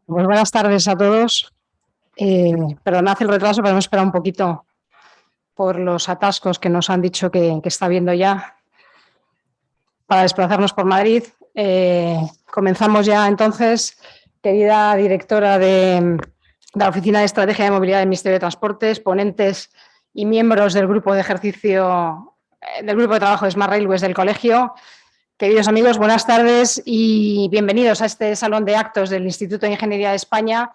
Pues buenas tardes a todos. Perdonad el retraso, pero hemos esperado un poquito por los atascos que nos han dicho que está habiendo ya para desplazarnos por Madrid. Comenzamos ya entonces, querida directora de la Oficina de Estrategia de Movilidad del Ministerio de Transportes, ponentes y miembros del grupo de ejercicio, del grupo de trabajo de Smart Railways del colegio. Queridos amigos, buenas tardes y bienvenidos a este salón de actos del Instituto de Ingeniería de España,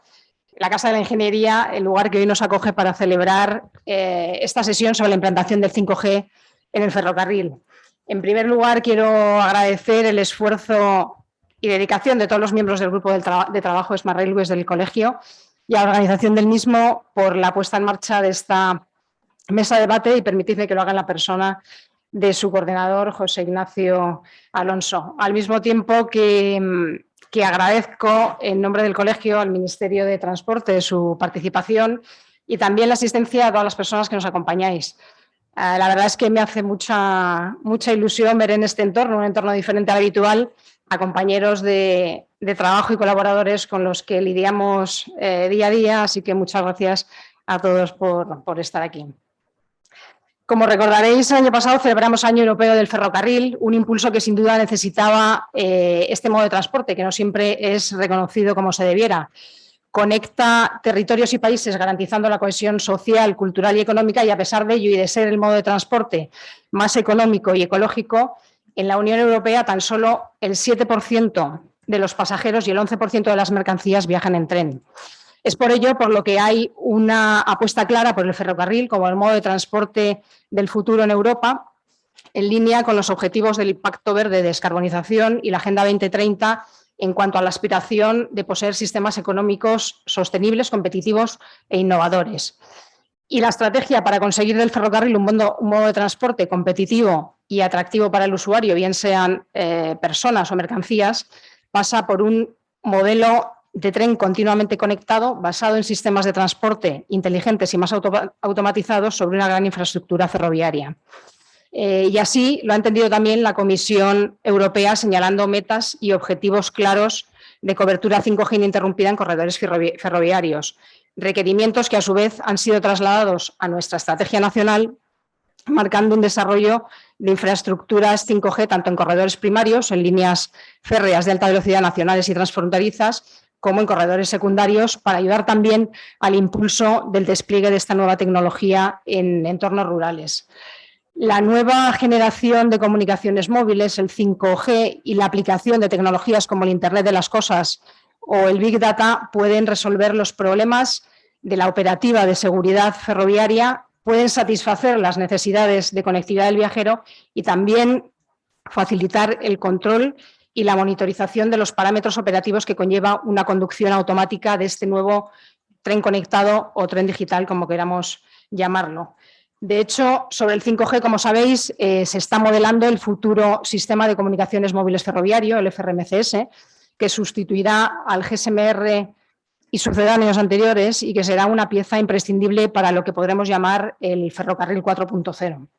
la Casa de la Ingeniería, el lugar que hoy nos acoge para celebrar esta sesión sobre la implantación del 5G en el ferrocarril. En primer lugar, quiero agradecer el esfuerzo y dedicación de todos los miembros del grupo de trabajo de Smart Railways del colegio y a la organización del mismo por la puesta en marcha de esta mesa de debate, y permitidme que lo haga en la persona de su coordinador, José Ignacio Alonso. Al mismo tiempo que agradezco en nombre del colegio al Ministerio de Transporte su participación y también la asistencia a todas las personas que nos acompañáis. La verdad es que me hace mucha ilusión ver en este entorno, un entorno diferente al habitual, a compañeros de trabajo y colaboradores con los que lidiamos día a día, así que muchas gracias a todos por estar aquí. Como recordaréis, el año pasado celebramos Año Europeo del Ferrocarril, un impulso que sin duda necesitaba este modo de transporte, que no siempre es reconocido como se debiera. Conecta territorios y países garantizando la cohesión social, cultural y económica, y a pesar de ello y de ser el modo de transporte más económico y ecológico, en la Unión Europea tan solo el 7% de los pasajeros y el 11% de las mercancías viajan en tren. Es por ello por lo que hay una apuesta clara por el ferrocarril como el modo de transporte del futuro en Europa, en línea con los objetivos del Pacto Verde de Descarbonización y la Agenda 2030 en cuanto a la aspiración de poseer sistemas económicos sostenibles, competitivos e innovadores. Y la estrategia para conseguir del ferrocarril un modo de transporte competitivo y atractivo para el usuario, bien sean personas o mercancías, pasa por un modelo de tren continuamente conectado, basado en sistemas de transporte inteligentes y más automatizados sobre una gran infraestructura ferroviaria. Y así lo ha entendido también la Comisión Europea, señalando metas y objetivos claros de cobertura 5G ininterrumpida en corredores ferroviarios, requerimientos que a su vez han sido trasladados a nuestra estrategia nacional, marcando un desarrollo de infraestructuras 5G tanto en corredores primarios, en líneas férreas de alta velocidad nacionales y transfronterizas, como en corredores secundarios, para ayudar también al impulso del despliegue de esta nueva tecnología en entornos rurales. La nueva generación de comunicaciones móviles, el 5G, y la aplicación de tecnologías como el Internet de las Cosas o el Big Data pueden resolver los problemas de la operativa de seguridad ferroviaria, pueden satisfacer las necesidades de conectividad del viajero y también facilitar el control y la monitorización de los parámetros operativos que conlleva una conducción automática de este nuevo tren conectado o tren digital, como queramos llamarlo. De hecho, sobre el 5G, como sabéis, se está modelando el futuro sistema de comunicaciones móviles ferroviario, el FRMCS, que sustituirá al GSMR y sucedáneos anteriores y que será una pieza imprescindible para lo que podremos llamar el ferrocarril 4.0.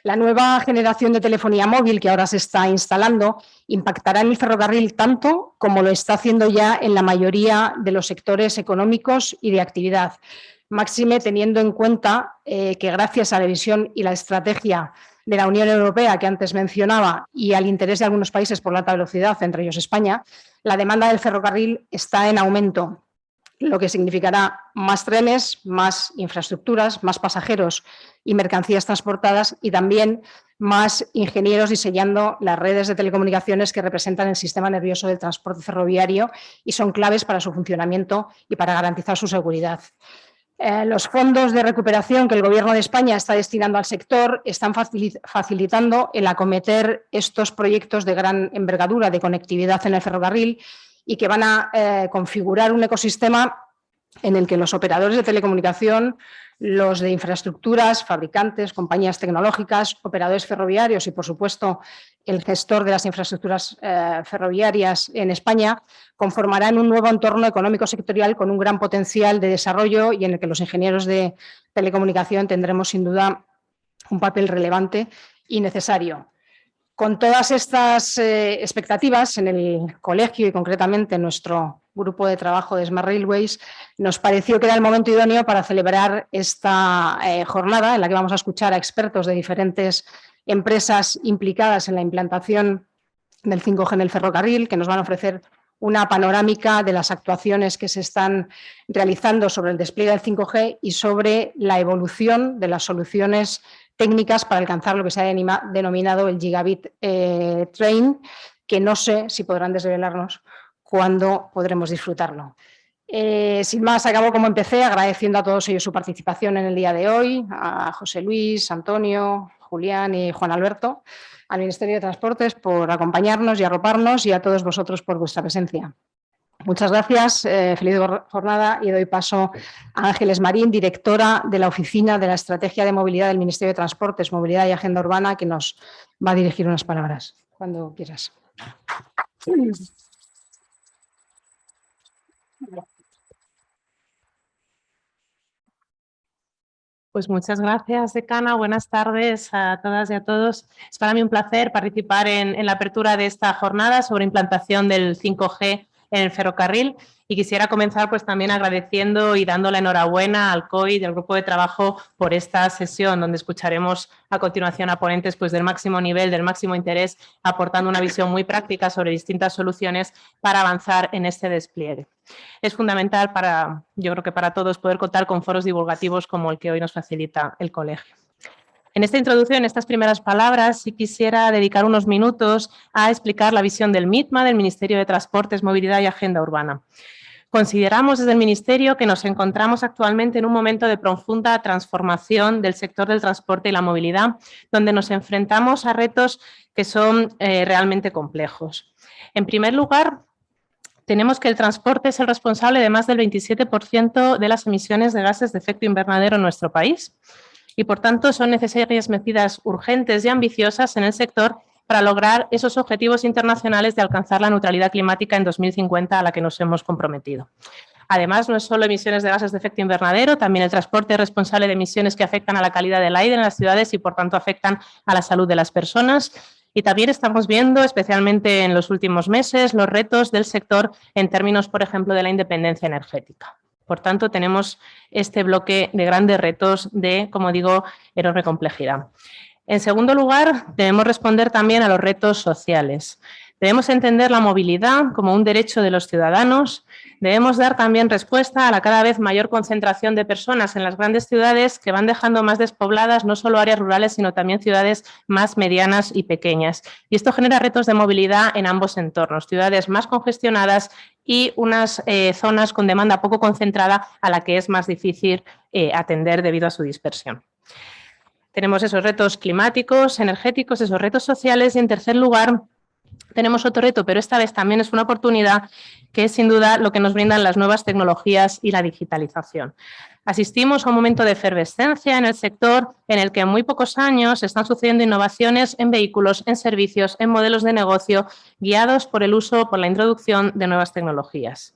La nueva generación de telefonía móvil que ahora se está instalando impactará en el ferrocarril tanto como lo está haciendo ya en la mayoría de los sectores económicos y de actividad. Máxime teniendo en cuenta que gracias a la visión y la estrategia de la Unión Europea que antes mencionaba y al interés de algunos países por la alta velocidad, entre ellos España, la demanda del ferrocarril está en aumento, lo que significará más trenes, más infraestructuras, más pasajeros y mercancías transportadas y también más ingenieros diseñando las redes de telecomunicaciones que representan el sistema nervioso del transporte ferroviario y son claves para su funcionamiento y para garantizar su seguridad. Los fondos de recuperación que el Gobierno de España está destinando al sector están facilitando el acometer estos proyectos de gran envergadura de conectividad en el ferrocarril y que van a configurar un ecosistema en el que los operadores de telecomunicación, los de infraestructuras, fabricantes, compañías tecnológicas, operadores ferroviarios y, por supuesto, el gestor de las infraestructuras ferroviarias en España, conformarán un nuevo entorno económico sectorial con un gran potencial de desarrollo y en el que los ingenieros de telecomunicación tendremos, sin duda, un papel relevante y necesario. Con todas estas expectativas en el colegio y concretamente en nuestro Grupo de Trabajo de Smart Railways, nos pareció que era el momento idóneo para celebrar esta jornada en la que vamos a escuchar a expertos de diferentes empresas implicadas en la implantación del 5G en el ferrocarril, que nos van a ofrecer una panorámica de las actuaciones que se están realizando sobre el despliegue del 5G y sobre la evolución de las soluciones técnicas para alcanzar lo que se ha denominado el Gigabit Train, que no sé si podrán desvelarnos cuándo podremos disfrutarlo. Sin más, acabo como empecé, agradeciendo a todos ellos su participación en el día de hoy, a José Luis, Antonio, Julián y Juan Alberto, al Ministerio de Transportes por acompañarnos y arroparnos y a todos vosotros por vuestra presencia. Muchas gracias, feliz jornada y doy paso a Ángeles Marín, directora de la Oficina de la Estrategia de Movilidad del Ministerio de Transportes, Movilidad y Agenda Urbana, que nos va a dirigir unas palabras. Cuando quieras. Pues muchas gracias, decana. Buenas tardes a todas y a todos. Es para mí un placer participar en la apertura de esta jornada sobre implantación del 5G en el ferrocarril y quisiera comenzar pues también agradeciendo y dando la enhorabuena al COI y al grupo de trabajo por esta sesión donde escucharemos a continuación a ponentes pues del máximo nivel, del máximo interés, aportando una visión muy práctica sobre distintas soluciones para avanzar en este despliegue. Es fundamental yo creo que para todos poder contar con foros divulgativos como el que hoy nos facilita el colegio. En esta introducción, en estas primeras palabras, sí quisiera dedicar unos minutos a explicar la visión del MITMA, del Ministerio de Transportes, Movilidad y Agenda Urbana. Consideramos desde el Ministerio que nos encontramos actualmente en un momento de profunda transformación del sector del transporte y la movilidad, donde nos enfrentamos a retos que son realmente complejos. En primer lugar, tenemos que el transporte es el responsable de más del 27% de las emisiones de gases de efecto invernadero en nuestro país y, por tanto, son necesarias medidas urgentes y ambiciosas en el sector para lograr esos objetivos internacionales de alcanzar la neutralidad climática en 2050 a la que nos hemos comprometido. Además, no es solo emisiones de gases de efecto invernadero, también el transporte es responsable de emisiones que afectan a la calidad del aire en las ciudades y, por tanto, afectan a la salud de las personas. Y también estamos viendo, especialmente en los últimos meses, los retos del sector en términos, por ejemplo, de la independencia energética. Por tanto, tenemos este bloque de grandes retos de, como digo, enorme complejidad. En segundo lugar, debemos responder también a los retos sociales. Debemos entender la movilidad como un derecho de los ciudadanos. Debemos dar también respuesta a la cada vez mayor concentración de personas en las grandes ciudades que van dejando más despobladas no solo áreas rurales, sino también ciudades más medianas y pequeñas. Y esto genera retos de movilidad en ambos entornos, ciudades más congestionadas y unas zonas con demanda poco concentrada a la que es más difícil atender debido a su dispersión. Tenemos esos retos climáticos, energéticos, esos retos sociales y, en tercer lugar, tenemos otro reto, pero esta vez también es una oportunidad, que es sin duda lo que nos brindan las nuevas tecnologías y la digitalización. Asistimos a un momento de efervescencia en el sector en el que en muy pocos años están sucediendo innovaciones en vehículos, en servicios, en modelos de negocio, guiados por el uso, por la introducción de nuevas tecnologías.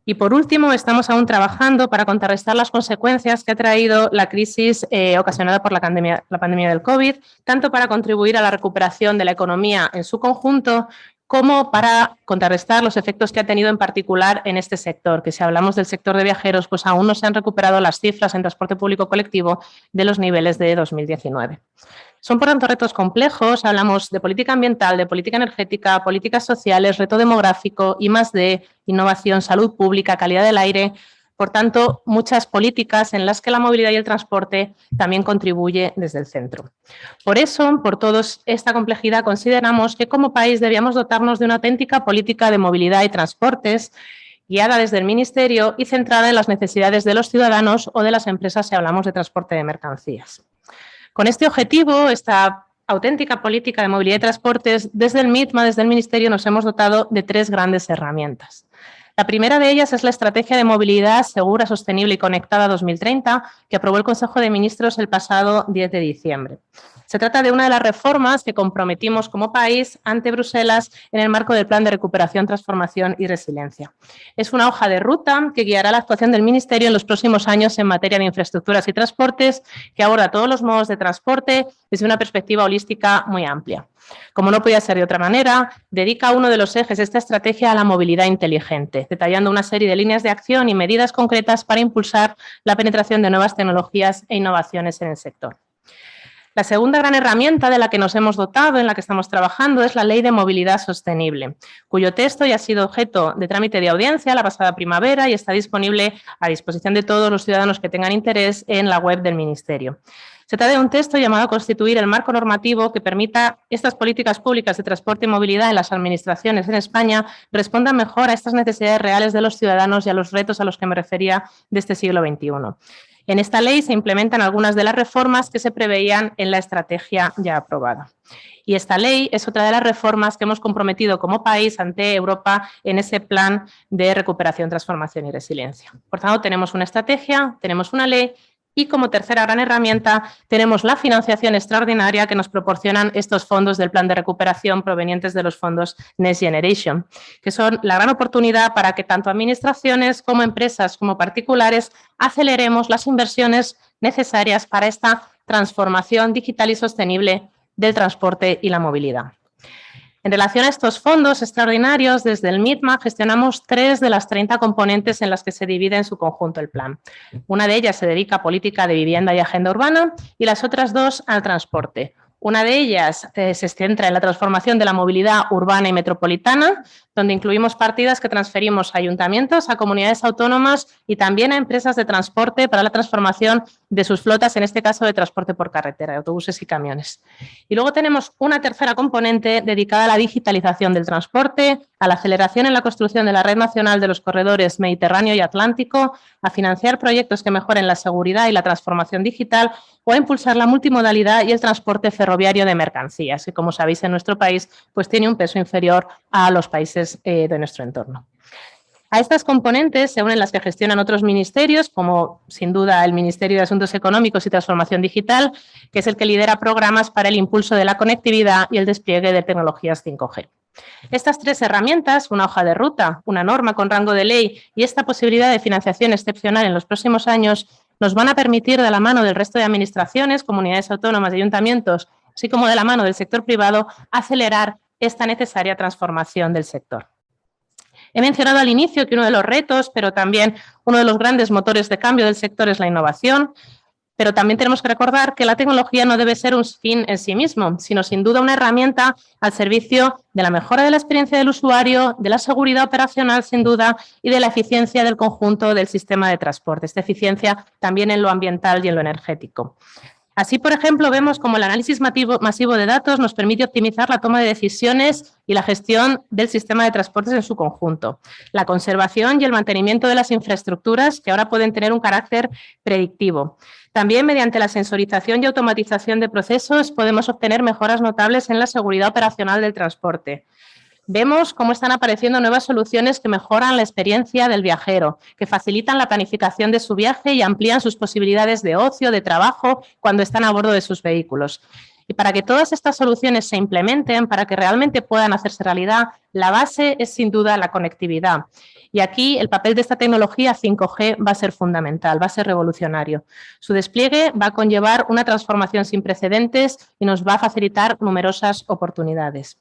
Y por último, estamos aún trabajando para contrarrestar las consecuencias que ha traído la crisis ocasionada por la pandemia del COVID, tanto para contribuir a la recuperación de la economía en su conjunto, como para contrarrestar los efectos que ha tenido en particular en este sector, que si hablamos del sector de viajeros, pues aún no se han recuperado las cifras en transporte público colectivo de los niveles de 2019. Son, por tanto, retos complejos. Hablamos de política ambiental, de política energética, políticas sociales, reto demográfico, I+D, innovación, salud pública, calidad del aire. Por tanto, muchas políticas en las que la movilidad y el transporte también contribuye desde el centro. Por eso, por toda esta complejidad, consideramos que como país debíamos dotarnos de una auténtica política de movilidad y transportes guiada desde el Ministerio y centrada en las necesidades de los ciudadanos o de las empresas si hablamos de transporte de mercancías. Con este objetivo, esta auténtica política de movilidad y transportes, desde el MITMA, desde el Ministerio, nos hemos dotado de 3 grandes herramientas. La primera de ellas es la Estrategia de Movilidad Segura, Sostenible y Conectada 2030, que aprobó el Consejo de Ministros el pasado 10 de diciembre. Se trata de una de las reformas que comprometimos como país ante Bruselas en el marco del Plan de Recuperación, Transformación y Resiliencia. Es una hoja de ruta que guiará la actuación del Ministerio en los próximos años en materia de infraestructuras y transportes, que aborda todos los modos de transporte desde una perspectiva holística muy amplia. Como no podía ser de otra manera, dedica uno de los ejes de esta estrategia a la movilidad inteligente, 20, detallando una serie de líneas de acción y medidas concretas para impulsar la penetración de nuevas tecnologías e innovaciones en el sector. La segunda gran herramienta de la que nos hemos dotado, en la que estamos trabajando, es la Ley de Movilidad Sostenible, cuyo texto ya ha sido objeto de trámite de audiencia la pasada primavera y está disponible a disposición de todos los ciudadanos que tengan interés en la web del Ministerio. Se trata de un texto llamado a constituir el marco normativo que permita estas políticas públicas de transporte y movilidad en las administraciones en España respondan mejor a estas necesidades reales de los ciudadanos y a los retos a los que me refería de este siglo XXI. En esta ley se implementan algunas de las reformas que se preveían en la estrategia ya aprobada. Y esta ley es otra de las reformas que hemos comprometido como país ante Europa en ese plan de recuperación, transformación y resiliencia. Por tanto, tenemos una estrategia, tenemos una ley y como tercera gran herramienta tenemos la financiación extraordinaria que nos proporcionan estos fondos del plan de recuperación provenientes de los fondos Next Generation, que son la gran oportunidad para que tanto administraciones como empresas como particulares aceleremos las inversiones necesarias para esta transformación digital y sostenible del transporte y la movilidad. En relación a estos fondos extraordinarios, desde el MITMA gestionamos 3 de las 30 componentes en las que se divide en su conjunto el plan. Una de ellas se dedica a política de vivienda y agenda urbana y las otras 2 al transporte. Una de ellas se centra en la transformación de la movilidad urbana y metropolitana, donde incluimos partidas que transferimos a ayuntamientos, a comunidades autónomas y también a empresas de transporte para la transformación de sus flotas, en este caso de transporte por carretera, de autobuses y camiones. Y luego tenemos una tercera componente dedicada a la digitalización del transporte, a la aceleración en la construcción de la red nacional de los corredores Mediterráneo y Atlántico, a financiar proyectos que mejoren la seguridad y la transformación digital o a impulsar la multimodalidad y el transporte ferroviario de mercancías, que como sabéis en nuestro país pues tiene un peso inferior a los países de nuestro entorno. A estas componentes se unen las que gestionan otros ministerios, como sin duda el Ministerio de Asuntos Económicos y Transformación Digital, que es el que lidera programas para el impulso de la conectividad y el despliegue de tecnologías 5G. Estas 3 herramientas, una hoja de ruta, una norma con rango de ley y esta posibilidad de financiación excepcional en los próximos años, nos van a permitir, de la mano del resto de administraciones, comunidades autónomas y ayuntamientos, así como de la mano del sector privado, acelerar esta necesaria transformación del sector. He mencionado al inicio que uno de los retos, pero también uno de los grandes motores de cambio del sector es la innovación, pero también tenemos que recordar que la tecnología no debe ser un fin en sí mismo, sino sin duda una herramienta al servicio de la mejora de la experiencia del usuario, de la seguridad operacional sin duda y de la eficiencia del conjunto del sistema de transporte, esta eficiencia también en lo ambiental y en lo energético. Así, por ejemplo, vemos cómo el análisis masivo de datos nos permite optimizar la toma de decisiones y la gestión del sistema de transportes en su conjunto, la conservación y el mantenimiento de las infraestructuras que ahora pueden tener un carácter predictivo. También mediante la sensorización y automatización de procesos podemos obtener mejoras notables en la seguridad operacional del transporte. Vemos cómo están apareciendo nuevas soluciones que mejoran la experiencia del viajero, que facilitan la planificación de su viaje y amplían sus posibilidades de ocio, de trabajo, cuando están a bordo de sus vehículos. Y para que todas estas soluciones se implementen, para que realmente puedan hacerse realidad, la base es sin duda la conectividad. Y aquí el papel de esta tecnología 5G va a ser fundamental, va a ser revolucionario. Su despliegue va a conllevar una transformación sin precedentes y nos va a facilitar numerosas oportunidades.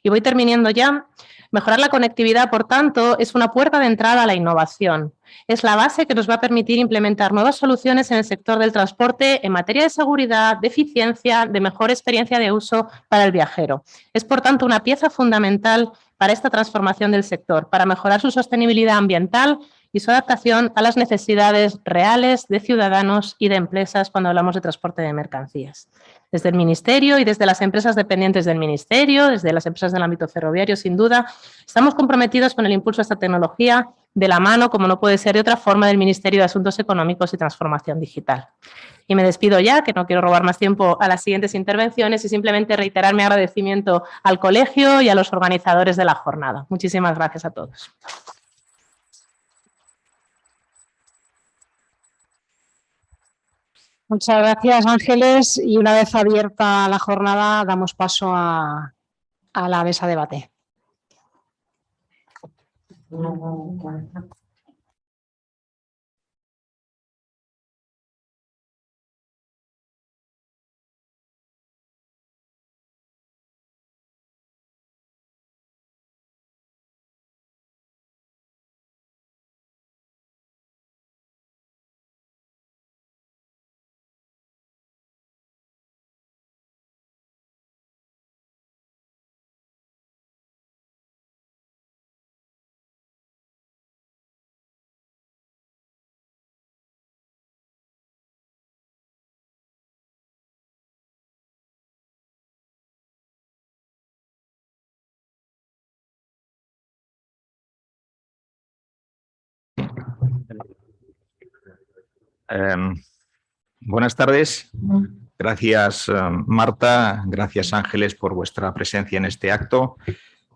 Y voy terminando ya. Mejorar la conectividad, por tanto, es una puerta de entrada a la innovación. Es la base que nos va a permitir implementar nuevas soluciones en el sector del transporte en materia de seguridad, de eficiencia, de mejor experiencia de uso para el viajero. Es, por tanto, una pieza fundamental para esta transformación del sector, para mejorar su sostenibilidad ambiental y su adaptación a las necesidades reales de ciudadanos y de empresas cuando hablamos de transporte de mercancías. Desde el Ministerio y desde las empresas dependientes del Ministerio, desde las empresas del ámbito ferroviario, sin duda, estamos comprometidos con el impulso a esta tecnología de la mano, como no puede ser de otra forma, del Ministerio de Asuntos Económicos y Transformación Digital. Y me despido ya, que no quiero robar más tiempo a las siguientes intervenciones y simplemente reiterar mi agradecimiento al colegio y a los organizadores de la jornada. Muchísimas gracias a todos. Muchas gracias, Ángeles. Y una vez abierta la jornada, damos paso a la mesa de debate. Buenas tardes. Gracias, Marta. Gracias, Ángeles, por vuestra presencia en este acto.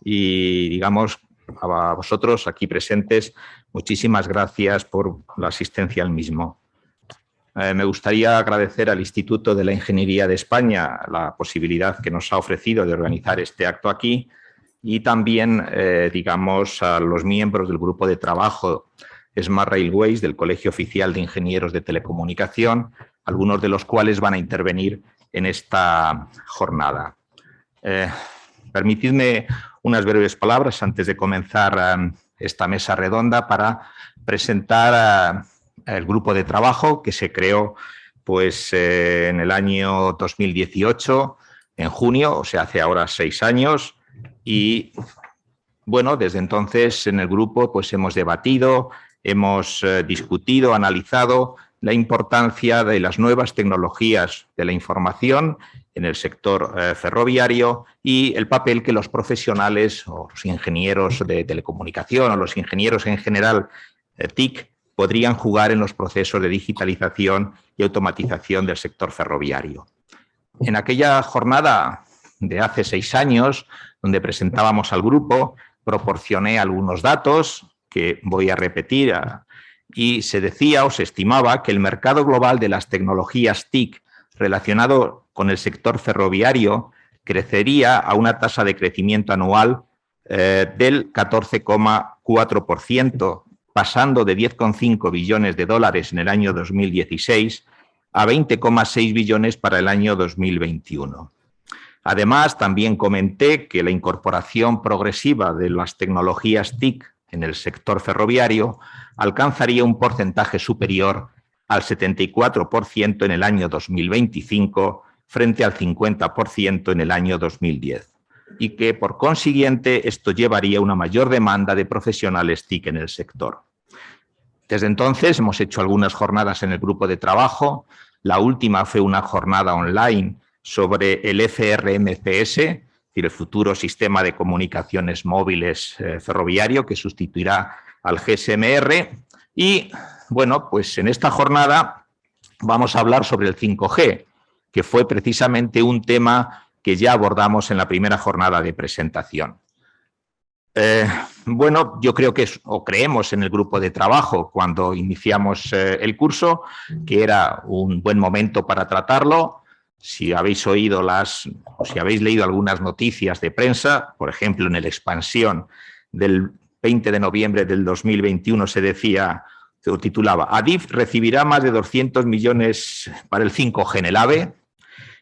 Y, digamos, a vosotros aquí presentes, muchísimas gracias por la asistencia al mismo. Me gustaría agradecer al Instituto de la Ingeniería de España la posibilidad que nos ha ofrecido de organizar este acto aquí y también, digamos, a los miembros del grupo de trabajo Smart Railways del Colegio Oficial de Ingenieros de Telecomunicación, algunos de los cuales van a intervenir en esta jornada. Permitidme unas breves palabras antes de comenzar esta mesa redonda para presentar el grupo de trabajo que se creó pues, en el año 2018, en junio, o sea, hace ahora 6 años. Y, bueno, desde entonces en el grupo pues, hemos debatido, hemos discutido, analizado la importancia de las nuevas tecnologías de la información en el sector ferroviario y el papel que los profesionales o los ingenieros de telecomunicación o los ingenieros en general TIC podrían jugar en los procesos de digitalización y automatización del sector ferroviario. En aquella jornada de hace 6 años, donde presentábamos al grupo, proporcioné algunos datos que voy a repetir y se decía o se estimaba que el mercado global de las tecnologías TIC relacionado con el sector ferroviario crecería a una tasa de crecimiento anual del 14,4%, pasando de 10,5 billones de dólares en el año 2016 a 20,6 billones para el año 2021. Además, también comenté que la incorporación progresiva de las tecnologías TIC en el sector ferroviario alcanzaría un porcentaje superior al 74% en el año 2025 frente al 50% en el año 2010 y que, por consiguiente, esto llevaría a una mayor demanda de profesionales TIC en el sector. Desde entonces hemos hecho algunas jornadas en el grupo de trabajo. La última fue una jornada online sobre el FRMCS, es decir, el futuro sistema de comunicaciones móviles ferroviario que sustituirá al GSMR. Y, bueno, pues en esta jornada vamos a hablar sobre el 5G, que fue precisamente un tema que ya abordamos en la primera jornada de presentación. Bueno, yo creo que creemos en el grupo de trabajo cuando iniciamos el curso, que era un buen momento para tratarlo. Si habéis oído si habéis leído algunas noticias de prensa, por ejemplo, en el Expansión del 20 de noviembre del 2021 se decía, se titulaba Adif recibirá más de 200 millones para el 5G en el AVE.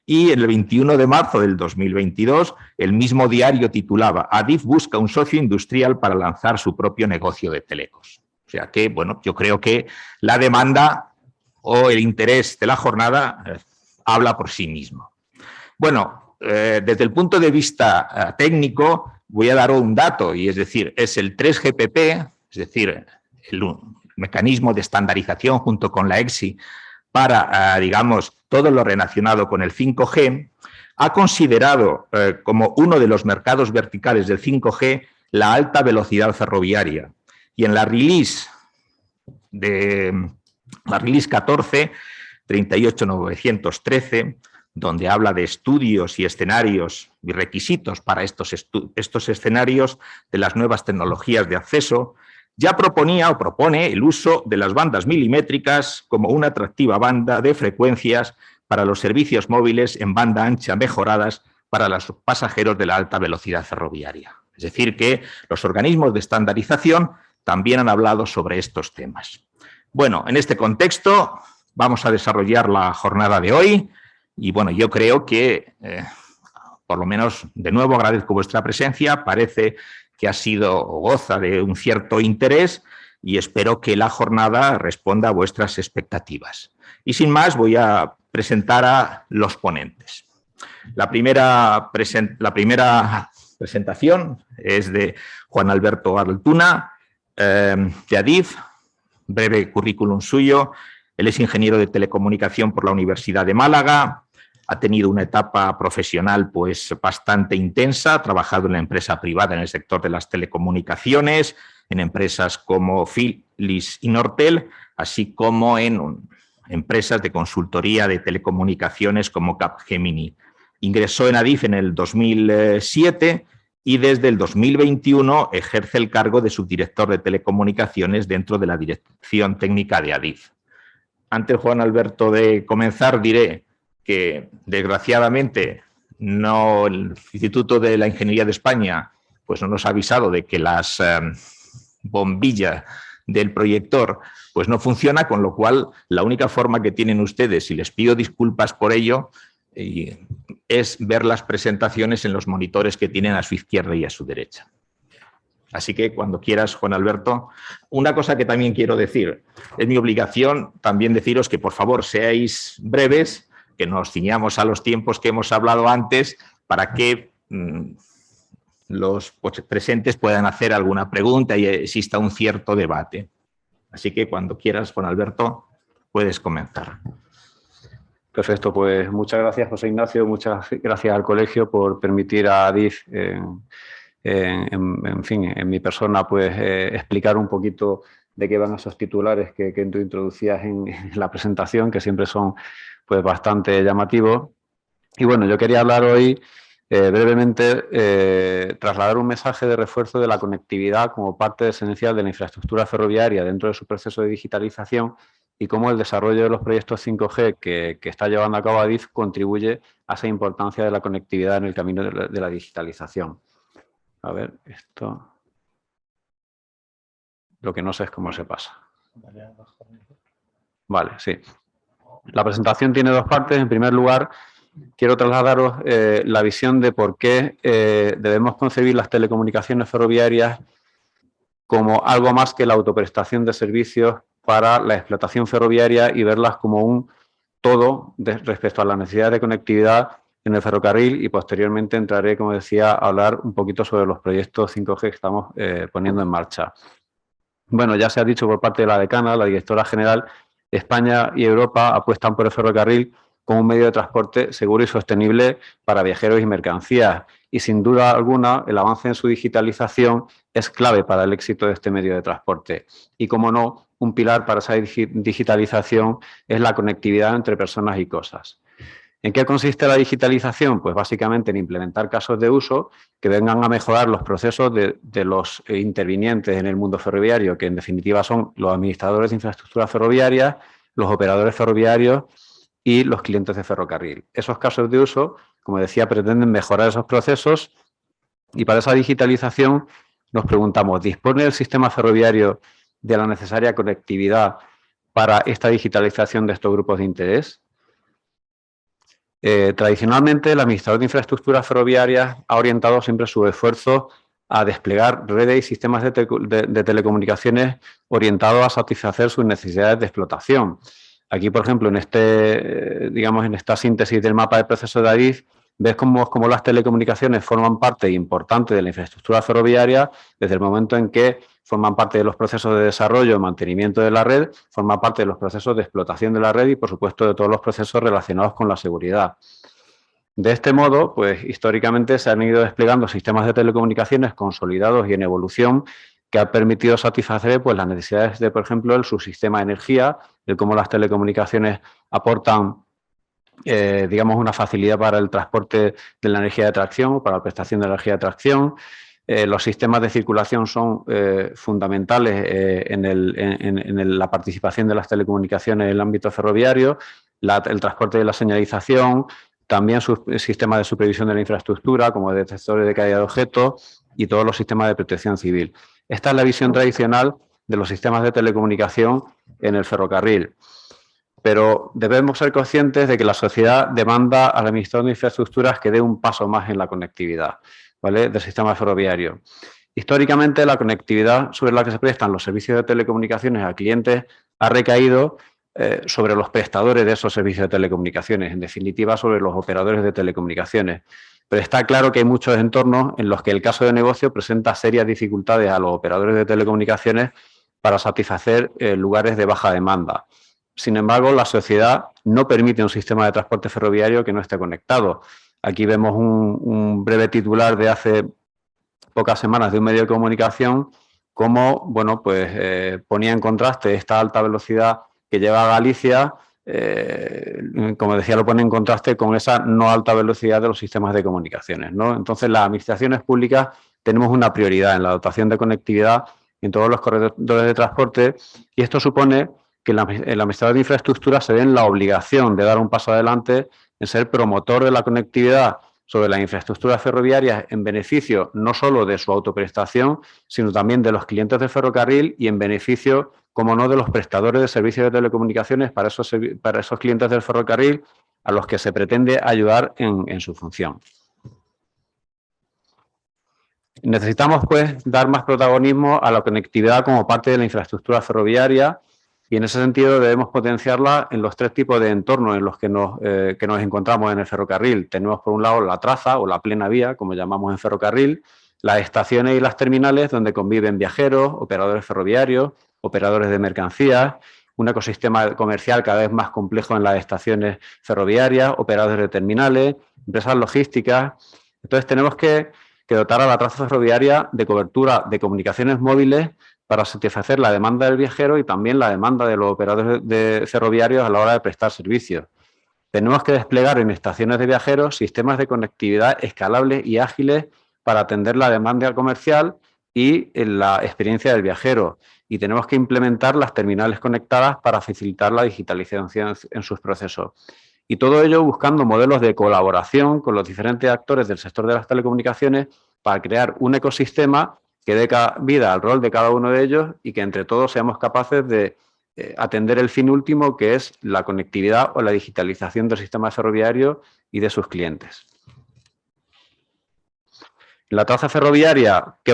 Y el 21 de marzo del 2022, el mismo diario titulaba Adif busca un socio industrial para lanzar su propio negocio de telecos. O sea que, bueno, yo creo que la demanda o el interés de la jornada habla por sí mismo. Bueno, desde el punto de vista técnico, voy a dar un dato, y es decir, es el 3GPP, es decir, el mecanismo de estandarización junto con la EXI para, digamos, todo lo relacionado con el 5G, ha considerado como uno de los mercados verticales del 5G la alta velocidad ferroviaria. Y en la release 14, 38913, donde habla de estudios y escenarios y requisitos para estos escenarios de las nuevas tecnologías de acceso, ya proponía o propone el uso de las bandas milimétricas como una atractiva banda de frecuencias para los servicios móviles en banda ancha mejoradas para los pasajeros de la alta velocidad ferroviaria. Es decir, que los organismos de estandarización también han hablado sobre estos temas. Bueno, en este contexto vamos a desarrollar la jornada de hoy y, bueno, yo creo que, por lo menos, de nuevo agradezco vuestra presencia. Parece que ha sido o goza de un cierto interés y espero que la jornada responda a vuestras expectativas. Y sin más, voy a presentar a los ponentes. La primera presentación es de Juan Alberto Altuna, de Adif, breve currículum suyo. Él es ingeniero de telecomunicación por la Universidad de Málaga. Ha tenido una etapa profesional pues, bastante intensa, ha trabajado en la empresa privada en el sector de las telecomunicaciones, en empresas como Philips y Nortel, así como en empresas de consultoría de telecomunicaciones como Capgemini. Ingresó en Adif en el 2007 y desde el 2021 ejerce el cargo de subdirector de telecomunicaciones dentro de la Dirección Técnica de Adif. Antes, Juan Alberto, de comenzar, diré que, desgraciadamente, el Instituto de la Ingeniería de España pues, no nos ha avisado de que las bombillas del proyector pues, no funciona, con lo cual la única forma que tienen ustedes, y les pido disculpas por ello, es ver las presentaciones en los monitores que tienen a su izquierda y a su derecha. Así que cuando quieras, Juan Alberto. Una cosa que también quiero decir, es mi obligación también deciros que por favor seáis breves, que nos ciñamos a los tiempos que hemos hablado antes para que los presentes puedan hacer alguna pregunta y exista un cierto debate. Así que cuando quieras, Juan Alberto, puedes comenzar. Perfecto, pues muchas gracias, José Ignacio, muchas gracias al colegio por permitir a Adif, en fin, en mi persona, pues explicar un poquito de qué van esos titulares que tú introducías en la presentación, que siempre son pues bastante llamativos. Y bueno, yo quería hablar hoy brevemente, trasladar un mensaje de refuerzo de la conectividad como parte esencial de la infraestructura ferroviaria dentro de su proceso de digitalización y cómo el desarrollo de los proyectos 5G que está llevando a cabo Adif contribuye a esa importancia de la conectividad en el camino de la digitalización. A ver, esto... Lo que no sé es cómo se pasa. Vale, sí. La presentación tiene dos partes. En primer lugar, quiero trasladaros la visión de por qué debemos concebir las telecomunicaciones ferroviarias como algo más que la autoprestación de servicios para la explotación ferroviaria y verlas como un todo respecto a la necesidad de conectividad en el ferrocarril, y posteriormente entraré, como decía, a hablar un poquito sobre los proyectos 5G que estamos poniendo en marcha. Bueno, ya se ha dicho por parte de la decana, la directora general, España y Europa apuestan por el ferrocarril como un medio de transporte seguro y sostenible para viajeros y mercancías. Y sin duda alguna, el avance en su digitalización es clave para el éxito de este medio de transporte. Y, como no, un pilar para esa digitalización es la conectividad entre personas y cosas. ¿En qué consiste la digitalización? Pues básicamente en implementar casos de uso que vengan a mejorar los procesos de los intervinientes en el mundo ferroviario, que en definitiva son los administradores de infraestructuras ferroviarias, los operadores ferroviarios y los clientes de ferrocarril. Esos casos de uso, como decía, pretenden mejorar esos procesos, y para esa digitalización nos preguntamos, ¿dispone el sistema ferroviario de la necesaria conectividad para esta digitalización de estos grupos de interés? Tradicionalmente, el administrador de infraestructuras ferroviarias ha orientado siempre su esfuerzo a desplegar redes y sistemas de telecomunicaciones orientados a satisfacer sus necesidades de explotación. Aquí, por ejemplo, en esta síntesis del mapa de procesos de Adif, ves cómo las telecomunicaciones forman parte importante de la infraestructura ferroviaria desde el momento en que forman parte de los procesos de desarrollo y mantenimiento de la red, forman parte de los procesos de explotación de la red y, por supuesto, de todos los procesos relacionados con la seguridad. De este modo, pues históricamente se han ido desplegando sistemas de telecomunicaciones consolidados y en evolución que han permitido satisfacer pues, las necesidades de, por ejemplo, el subsistema de energía, de cómo las telecomunicaciones aportan una facilidad para el transporte de la energía de tracción o para la prestación de la energía de tracción. Los sistemas de circulación son fundamentales en la participación de las telecomunicaciones en el ámbito ferroviario, el transporte de la señalización, también sistemas de supervisión de la infraestructura, como detectores de caída de objetos y todos los sistemas de protección civil. Esta es la visión tradicional de los sistemas de telecomunicación en el ferrocarril. Pero debemos ser conscientes de que la sociedad demanda al administrador de infraestructuras que dé un paso más en la conectividad, ¿vale?, del sistema ferroviario. Históricamente, la conectividad sobre la que se prestan los servicios de telecomunicaciones a clientes ha recaído sobre los prestadores de esos servicios de telecomunicaciones, en definitiva, sobre los operadores de telecomunicaciones. Pero está claro que hay muchos entornos en los que el caso de negocio presenta serias dificultades a los operadores de telecomunicaciones para satisfacer lugares de baja demanda. Sin embargo, la sociedad no permite un sistema de transporte ferroviario que no esté conectado. Aquí vemos un breve titular de hace pocas semanas de un medio de comunicación, cómo ponía en contraste esta alta velocidad que lleva a Galicia como decía, lo pone en contraste con esa no alta velocidad de los sistemas de comunicaciones, ¿no? Entonces, las administraciones públicas tenemos una prioridad en la dotación de conectividad en todos los corredores de transporte, y esto supone que el administrador de infraestructura se ve en la obligación de dar un paso adelante en ser promotor de la conectividad sobre las infraestructuras ferroviarias en beneficio no solo de su autoprestación, sino también de los clientes del ferrocarril y en beneficio, como no, de los prestadores de servicios de telecomunicaciones para esos clientes del ferrocarril a los que se pretende ayudar en su función. Necesitamos, pues, dar más protagonismo a la conectividad como parte de la infraestructura ferroviaria, y en ese sentido debemos potenciarla en los 3 tipos de entornos en los que nos encontramos en el ferrocarril. Tenemos, por un lado, la traza o la plena vía, como llamamos en ferrocarril, las estaciones y las terminales donde conviven viajeros, operadores ferroviarios, operadores de mercancías, un ecosistema comercial cada vez más complejo en las estaciones ferroviarias, operadores de terminales, empresas logísticas. Entonces, tenemos que dotar a la traza ferroviaria de cobertura de comunicaciones móviles para satisfacer la demanda del viajero y también la demanda de los operadores ferroviarios a la hora de prestar servicios. Tenemos que desplegar en estaciones de viajeros sistemas de conectividad escalables y ágiles para atender la demanda comercial y la experiencia del viajero. Y tenemos que implementar las terminales conectadas para facilitar la digitalización en sus procesos. Y todo ello buscando modelos de colaboración con los diferentes actores del sector de las telecomunicaciones para crear un ecosistema que dé vida al rol de cada uno de ellos y que entre todos seamos capaces de atender el fin último, que es la conectividad o la digitalización del sistema ferroviario y de sus clientes. En la traza ferroviaria, ¿qué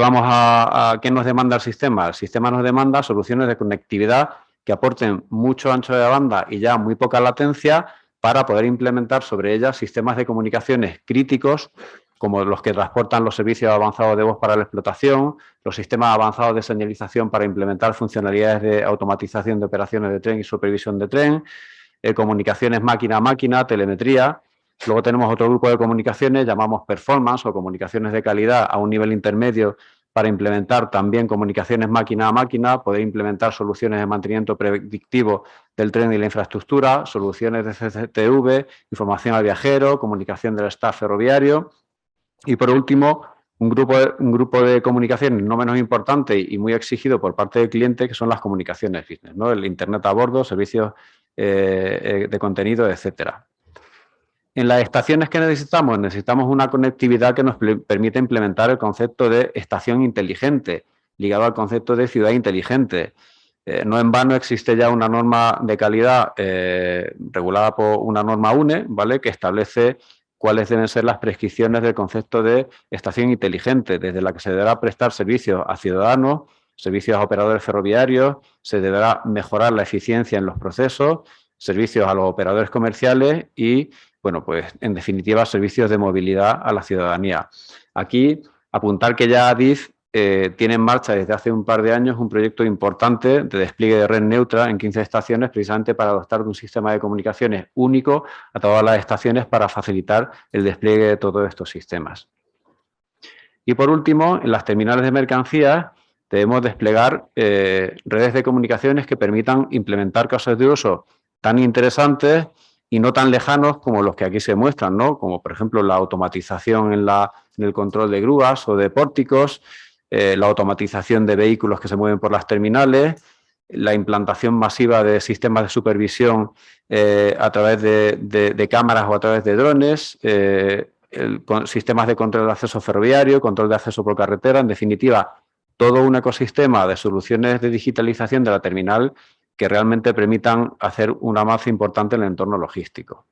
nos demanda el sistema? El sistema nos demanda soluciones de conectividad que aporten mucho ancho de banda y ya muy poca latencia para poder implementar sobre ellas sistemas de comunicaciones críticos como los que transportan los servicios avanzados de voz para la explotación, los sistemas avanzados de señalización para implementar funcionalidades de automatización de operaciones de tren y supervisión de tren, comunicaciones máquina a máquina, telemetría. Luego tenemos otro grupo de comunicaciones, llamamos performance o comunicaciones de calidad a un nivel intermedio para implementar también comunicaciones máquina a máquina, poder implementar soluciones de mantenimiento predictivo del tren y la infraestructura, soluciones de CCTV, información al viajero, comunicación del staff ferroviario. Y por último, un grupo de comunicaciones no menos importante y muy exigido por parte del cliente, que son las comunicaciones business, ¿no? El Internet a bordo, servicios de contenido, etcétera. En las estaciones que necesitamos una conectividad que nos permita implementar el concepto de estación inteligente, ligado al concepto de ciudad inteligente. No en vano existe ya una norma de calidad regulada por una norma UNE, ¿vale?, que establece cuáles deben ser las prescripciones del concepto de estación inteligente, desde la que se deberá prestar servicios a ciudadanos, servicios a operadores ferroviarios, se deberá mejorar la eficiencia en los procesos, servicios a los operadores comerciales y, bueno, pues en definitiva, servicios de movilidad a la ciudadanía. Aquí, apuntar que ya Adif tiene en marcha desde hace un par de años un proyecto importante de despliegue de red neutra en 15 estaciones, precisamente para adoptar un sistema de comunicaciones único a todas las estaciones para facilitar el despliegue de todos estos sistemas. Y por último, en las terminales de mercancías debemos desplegar redes de comunicaciones que permitan implementar casos de uso tan interesantes y no tan lejanos como los que aquí se muestran, ¿no? Como por ejemplo la automatización en el control de grúas o de pórticos, la automatización de vehículos que se mueven por las terminales, la implantación masiva de sistemas de supervisión a través de cámaras o a través de drones, sistemas de control de acceso ferroviario, control de acceso por carretera, en definitiva, todo un ecosistema de soluciones de digitalización de la terminal que realmente permitan hacer un avance importante en el entorno logístico.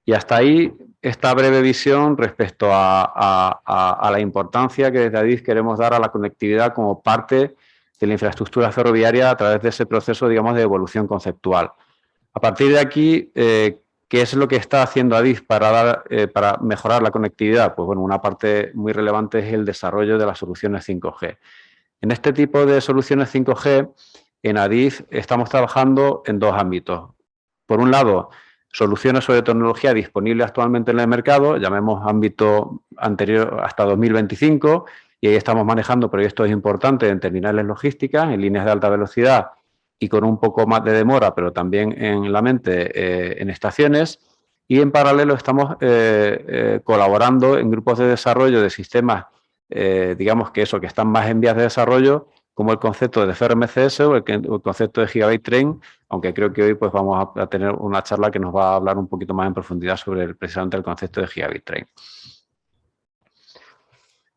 Y hasta ahí esta breve visión respecto a la importancia que desde Adif queremos dar a la conectividad como parte de la infraestructura ferroviaria a través de ese proceso, digamos, de evolución conceptual. A partir de aquí, ¿qué es lo que está haciendo Adif para mejorar la conectividad? Pues bueno, una parte muy relevante es el desarrollo de las soluciones 5G. En este tipo de soluciones 5G, en Adif estamos trabajando en dos ámbitos. Por un lado, soluciones sobre tecnología disponible actualmente en el mercado, llamemos ámbito anterior hasta 2025, y ahí estamos manejando proyectos importantes en terminales logísticas, en líneas de alta velocidad y con un poco más de demora, pero también en la mente, en estaciones. Y en paralelo estamos colaborando en grupos de desarrollo de sistemas, digamos que están más en vías de desarrollo, como el concepto de FRMCS o el concepto de Gigabit Train, aunque creo que hoy pues, vamos a tener una charla que nos va a hablar un poquito más en profundidad sobre precisamente el concepto de Gigabit Train.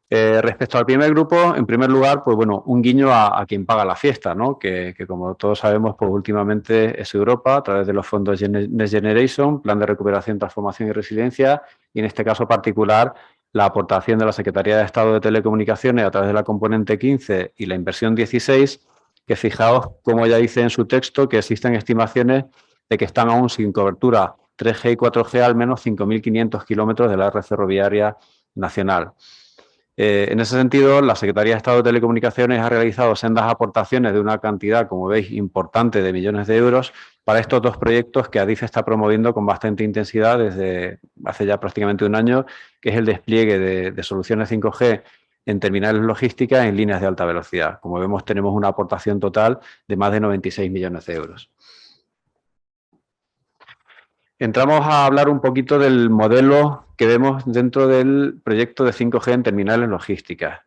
Respecto al primer grupo, en primer lugar, pues bueno, un guiño a quien paga la fiesta, ¿no? Que como todos sabemos, pues últimamente es Europa, a través de los fondos Next Generation, Plan de Recuperación, Transformación y Resiliencia, y en este caso particular, la aportación de la Secretaría de Estado de Telecomunicaciones a través de la componente 15 y la inversión 16, que fijaos, como ya dice en su texto, que existen estimaciones de que están aún sin cobertura 3G y 4G al menos 5.500 kilómetros de la red ferroviaria nacional. En ese sentido, la Secretaría de Estado de Telecomunicaciones ha realizado sendas aportaciones de una cantidad, como veis, importante de millones de euros para estos dos proyectos que ADIF está promoviendo con bastante intensidad desde hace ya prácticamente un año, que es el despliegue de soluciones 5G en terminales logísticas en líneas de alta velocidad. Como vemos, tenemos una aportación total de más de 96 millones de euros. Entramos a hablar un poquito del modelo que vemos dentro del proyecto de 5G en terminales logísticas.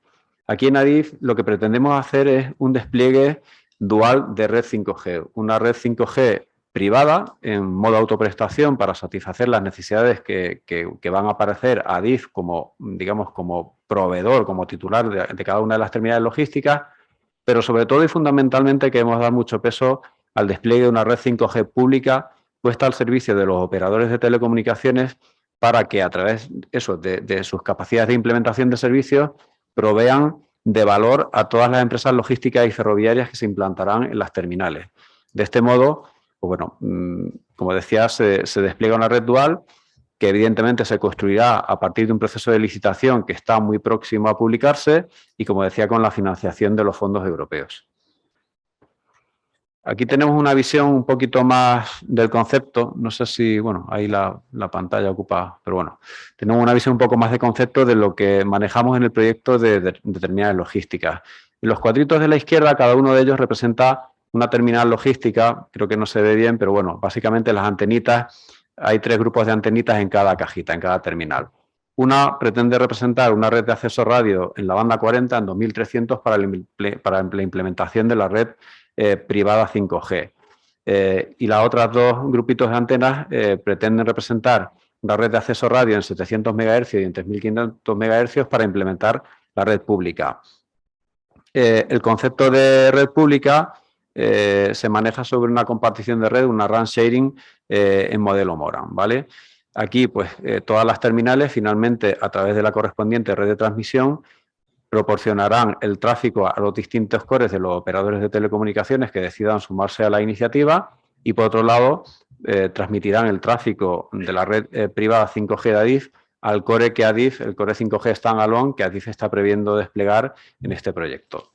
Aquí en ADIF lo que pretendemos hacer es un despliegue dual de red 5G, una red 5G privada en modo autoprestación para satisfacer las necesidades que van a aparecer a ADIF como, digamos, como proveedor, como titular de cada una de las terminales logísticas, pero sobre todo y fundamentalmente queremos dar mucho peso al despliegue de una red 5G pública puesta al servicio de los operadores de telecomunicaciones para que a través de sus capacidades de implementación de servicios provean de valor a todas las empresas logísticas y ferroviarias que se implantarán en las terminales. De este modo, pues bueno, como decía, se despliega una red dual que evidentemente se construirá a partir de un proceso de licitación que está muy próximo a publicarse y, como decía, con la financiación de los fondos europeos. Aquí tenemos una visión un poquito más del concepto, no sé si, bueno, ahí la pantalla ocupa, pero bueno, tenemos una visión un poco más de concepto de lo que manejamos en el proyecto de terminales logísticas. En los cuadritos de la izquierda, cada uno de ellos representa una terminal logística, creo que no se ve bien, pero bueno, básicamente las antenitas, hay 3 grupos de antenitas en cada cajita, en cada terminal. Una pretende representar una red de acceso radio en la banda 40 en 2300 para la implementación de la red privada 5G. Y las otras 2 grupitos de antenas pretenden representar una red de acceso radio en 700 MHz y en 3500 MHz para implementar la red pública. El concepto de red pública se maneja sobre una compartición de red, una RAN sharing en modelo Moran, ¿vale? Aquí, pues, todas las terminales, finalmente, a través de la correspondiente red de transmisión, proporcionarán el tráfico a los distintos cores de los operadores de telecomunicaciones que decidan sumarse a la iniciativa y, por otro lado, transmitirán el tráfico de la red privada 5G de ADIF al core que ADIF, el core 5G standalone que ADIF está previendo desplegar en este proyecto.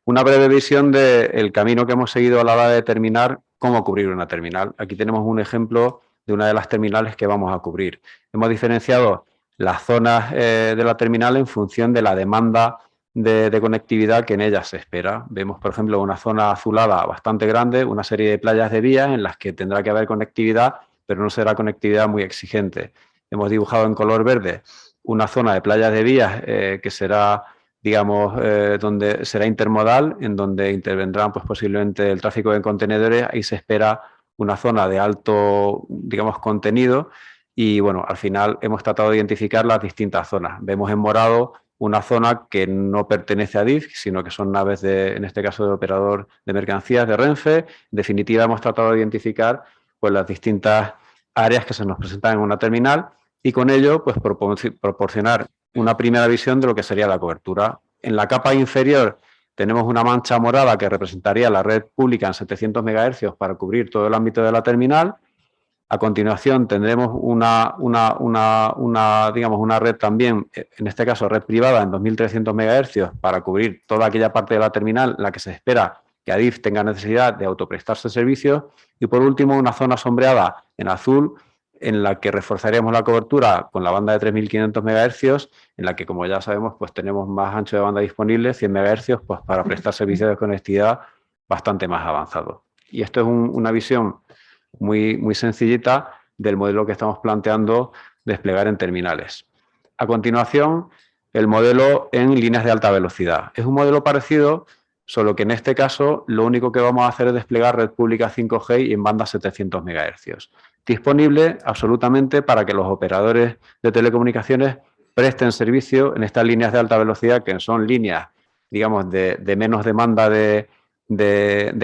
Una breve visión del camino que hemos seguido a la hora de determinar cómo cubrir una terminal. Aquí tenemos un ejemplo de una de las terminales que vamos a cubrir. Hemos diferenciado las zonas de la terminal en función de la demanda de conectividad que en ella se espera. Vemos, por ejemplo, una zona azulada bastante grande, una serie de playas de vías en las que tendrá que haber conectividad, pero no será conectividad muy exigente. Hemos dibujado en color verde una zona de playas de vías que será, digamos, donde será intermodal, en donde intervendrán pues, posiblemente el tráfico de contenedores. Ahí se espera una zona de alto, digamos, contenido. Y, bueno, al final hemos tratado de identificar las distintas zonas. Vemos en morado una zona que no pertenece a ADIF, sino que son naves, en este caso, de operador de mercancías de Renfe. En definitiva, hemos tratado de identificar pues, las distintas áreas que se nos presentan en una terminal y con ello pues, proporcionar una primera visión de lo que sería la cobertura. En la capa inferior tenemos una mancha morada que representaría la red pública en 700 MHz para cubrir todo el ámbito de la terminal. A continuación tendremos digamos, una red también, en este caso red privada en 2300 MHz para cubrir toda aquella parte de la terminal en la que se espera que ADIF tenga necesidad de autoprestarse servicios. Y por último, una zona sombreada en azul en la que reforzaríamos la cobertura con la banda de 3.500 MHz, en la que, como ya sabemos, pues tenemos más ancho de banda disponible, 100 MHz, pues para prestar servicios de conectividad bastante más avanzados. Y esto es una visión muy sencillita del modelo que estamos planteando desplegar en terminales. A continuación, el modelo en líneas de alta velocidad. Es un modelo parecido, solo que en este caso lo único que vamos a hacer es desplegar red pública 5G y en banda 700 MHz. Disponible absolutamente para que los operadores de telecomunicaciones presten servicio en estas líneas de alta velocidad, que son líneas, digamos, de menos demanda de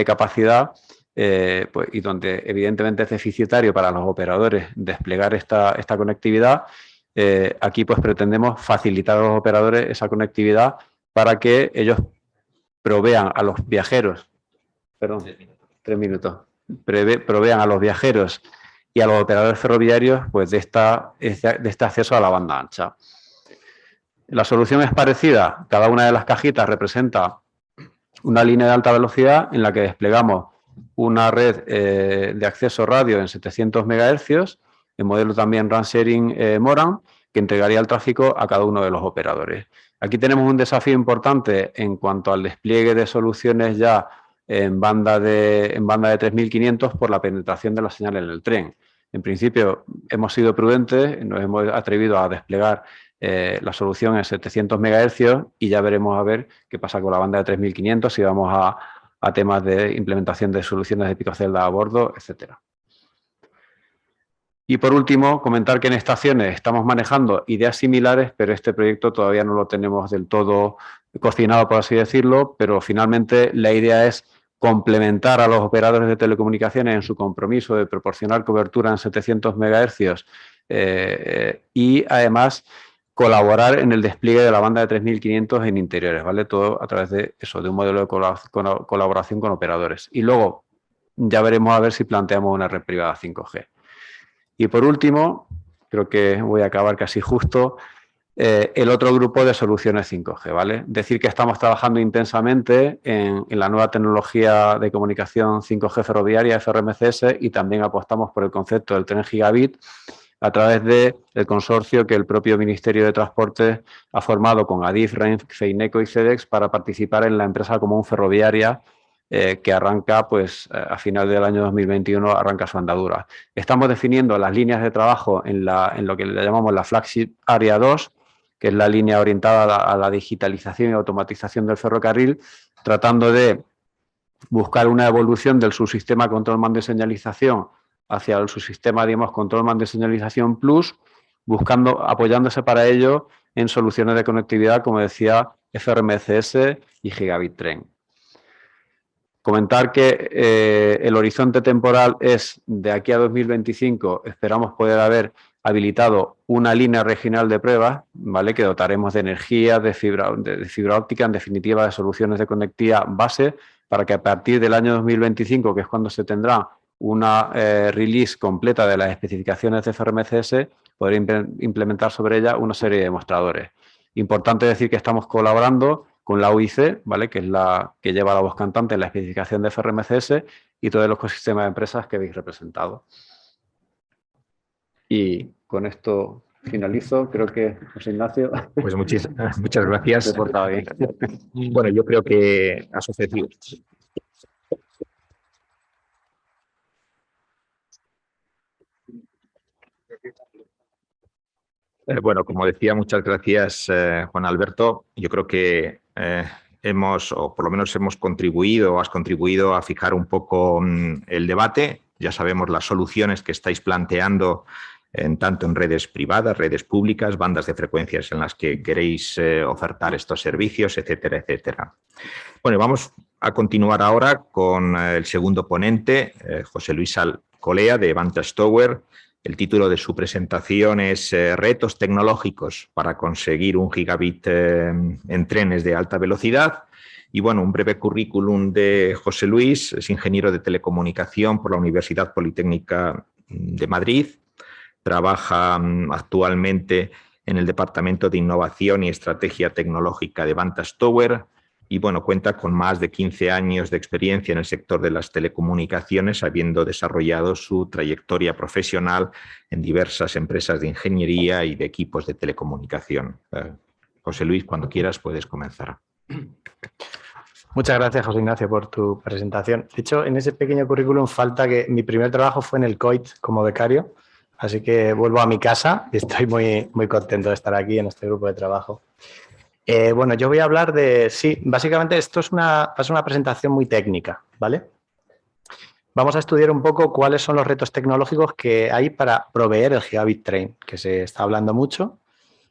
capacidad, pues, y donde evidentemente es deficitario para los operadores desplegar esta conectividad. Aquí pues pretendemos facilitar a los operadores esa conectividad para que ellos provean a los viajeros, provean a los viajeros y a los operadores ferroviarios pues de este acceso a la banda ancha. La solución es parecida. Cada una de las cajitas representa una línea de alta velocidad en la que desplegamos una red de acceso radio en 700 MHz, en modelo también RAN Sharing Moran, que entregaría el tráfico a cada uno de los operadores. Aquí tenemos un desafío importante en cuanto al despliegue de soluciones ya en banda de 3.500 por la penetración de la señal en el tren. En principio hemos sido prudentes, nos hemos atrevido a desplegar la solución en 700 MHz y ya veremos a ver qué pasa con la banda de 3.500, si vamos a temas de implementación de soluciones de picocelda a bordo, etcétera. Y por último, comentar que en estaciones estamos manejando ideas similares, pero este proyecto todavía no lo tenemos del todo cocinado, por así decirlo, pero finalmente la idea es complementar a los operadores de telecomunicaciones en su compromiso de proporcionar cobertura en 700 MHz y además colaborar en el despliegue de la banda de 3.500 en interiores, ¿vale? Todo a través de eso, de un modelo de colaboración con operadores. Y luego ya veremos a ver si planteamos una red privada 5G. Y por último, creo que voy a acabar casi justo, el otro grupo de soluciones 5G, ¿vale? Decir que estamos trabajando intensamente en la nueva tecnología de comunicación 5G ferroviaria, FRMCS, y también apostamos por el concepto del tren gigabit a través del consorcio que el propio Ministerio de Transportes ha formado con Adif, Renfe, Feineco y CEDEX para participar en la empresa común ferroviaria que arranca pues a final del año 2021, arranca su andadura. Estamos definiendo las líneas de trabajo en lo que le llamamos la Flagship Area 2, que es la línea orientada a la digitalización y automatización del ferrocarril, tratando de buscar una evolución del subsistema control mando y señalización hacia el subsistema, digamos, control mando y señalización plus, apoyándose para ello en soluciones de conectividad, como decía, FRMCS y Gigabit Tren. Comentar que el horizonte temporal es de aquí a 2025, esperamos poder haber habilitado una línea regional de pruebas, ¿vale? Que dotaremos de energía, de fibra óptica, en definitiva de soluciones de conectividad base, para que a partir del año 2025, que es cuando se tendrá una release completa de las especificaciones de FRMCS, poder implementar sobre ella una serie de demostradores. Importante decir que estamos colaborando con la UIC, ¿vale? Que es la que lleva la voz cantante en la especificación de FRMCS y todo el ecosistema de empresas que habéis representado. Y con esto finalizo. Creo que, José Ignacio... Pues muchas gracias. Te he portado bien. Bueno, yo creo que asociativos. Bueno, como decía, muchas gracias, Juan Alberto. Yo creo que o por lo menos hemos contribuido o has contribuido a fijar un poco el debate. Ya sabemos las soluciones que estáis planteando tanto en redes privadas, redes públicas, bandas de frecuencias en las que queréis ofertar estos servicios, etcétera, etcétera. Bueno, vamos a continuar ahora con el segundo ponente, José Luis Alcolea, de Vantage Tower. El título de su presentación es Retos tecnológicos para conseguir un gigabit en trenes de alta velocidad. Y bueno, un breve currículum de José Luis. Es ingeniero de telecomunicación por la Universidad Politécnica de Madrid. Trabaja actualmente en el Departamento de Innovación y Estrategia Tecnológica de Vantage Tower. y bueno, cuenta con más de 15 años de experiencia en el sector de las telecomunicaciones, habiendo desarrollado su trayectoria profesional en diversas empresas de ingeniería y de equipos de telecomunicación. José Luis, cuando quieras puedes comenzar. Muchas gracias, José Ignacio, por tu presentación. De hecho, en ese pequeño currículum falta que mi primer trabajo fue en el COIT como becario, así que vuelvo a mi casa y estoy muy contento de estar aquí en este grupo de trabajo. Bueno, yo voy a hablar de... Sí, básicamente esto es una presentación muy técnica, ¿vale? Vamos a estudiar un poco cuáles son los retos tecnológicos que hay para proveer el Gigabit Train, que se está hablando mucho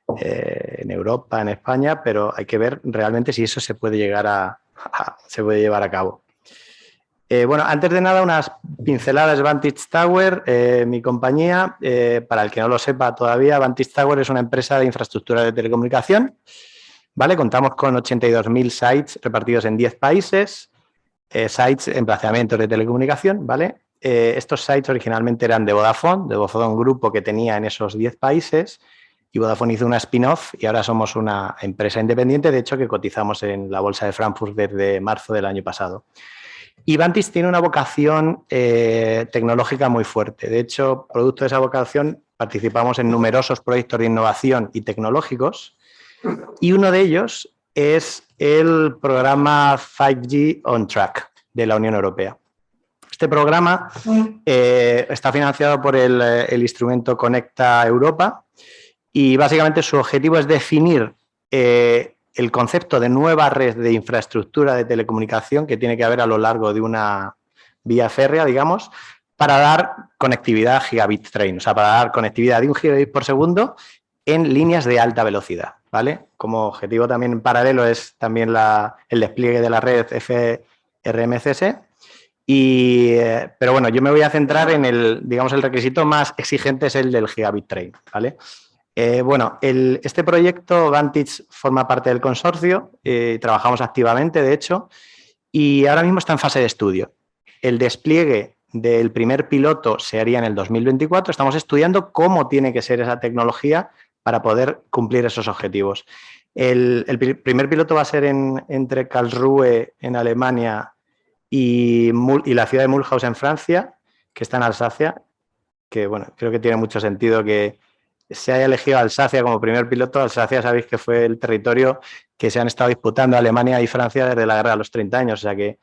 en Europa, en España, pero hay que ver realmente si eso se puede llevar a cabo. Bueno, antes de nada, unas pinceladas de Vantage Tower, mi compañía. Para el que no lo sepa todavía, Vantage Tower es una empresa de infraestructura de telecomunicación. ¿Vale? Contamos con 82.000 sites repartidos en 10 países, sites, emplazamientos de telecomunicación, ¿vale? Estos sites originalmente eran de Vodafone Grupo que tenía en esos 10 países, y Vodafone hizo una spin-off y ahora somos una empresa independiente, de hecho, que cotizamos en la bolsa de Frankfurt desde marzo del año pasado. Y Vantage tiene una vocación tecnológica muy fuerte. De hecho, producto de esa vocación, participamos en numerosos proyectos de innovación y tecnológicos, y uno de ellos es el programa 5G On Track de la Unión Europea. Este programa está financiado por el instrumento Conecta Europa y básicamente su objetivo es definir el concepto de nueva red de infraestructura de telecomunicación que tiene que haber a lo largo de una vía férrea, digamos, para dar conectividad Gigabit Train, o sea, para dar conectividad de 1 gigabit por segundo en líneas de alta velocidad, ¿vale? Como objetivo también en paralelo es también el despliegue de la red FRMCS. Pero bueno, yo me voy a centrar en el requisito más exigente es el del Gigabit Train, ¿vale? Bueno, este proyecto Vantage forma parte del consorcio, trabajamos activamente, de hecho, y ahora mismo está en fase de estudio. El despliegue del primer piloto se haría en el 2024. Estamos estudiando cómo tiene que ser esa tecnología para poder cumplir esos objetivos. El primer piloto va a ser entre Karlsruhe, en Alemania, y la ciudad de Mulhouse, en Francia, que está en Alsacia, que bueno, creo que tiene mucho sentido que se haya elegido Alsacia como primer piloto. Alsacia, sabéis que fue el territorio que se han estado disputando Alemania y Francia desde la guerra de los 30 años, o sea que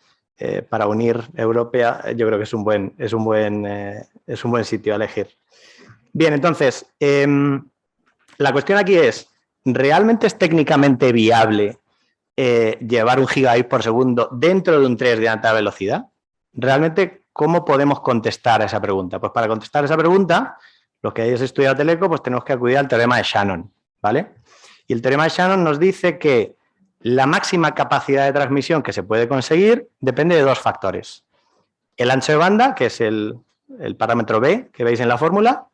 para unir Europa yo creo que es un buen sitio a elegir. Bien, entonces, la cuestión aquí es, ¿realmente es técnicamente viable llevar 1 gigabit por segundo dentro de un tren de alta velocidad? ¿Realmente cómo podemos contestar a esa pregunta? Pues para contestar a esa pregunta, los que hayáis estudiado teleco, pues tenemos que acudir al teorema de Shannon, ¿vale? Y el teorema de Shannon nos dice que la máxima capacidad de transmisión que se puede conseguir depende de dos factores. El ancho de banda, que es el parámetro B que veis en la fórmula,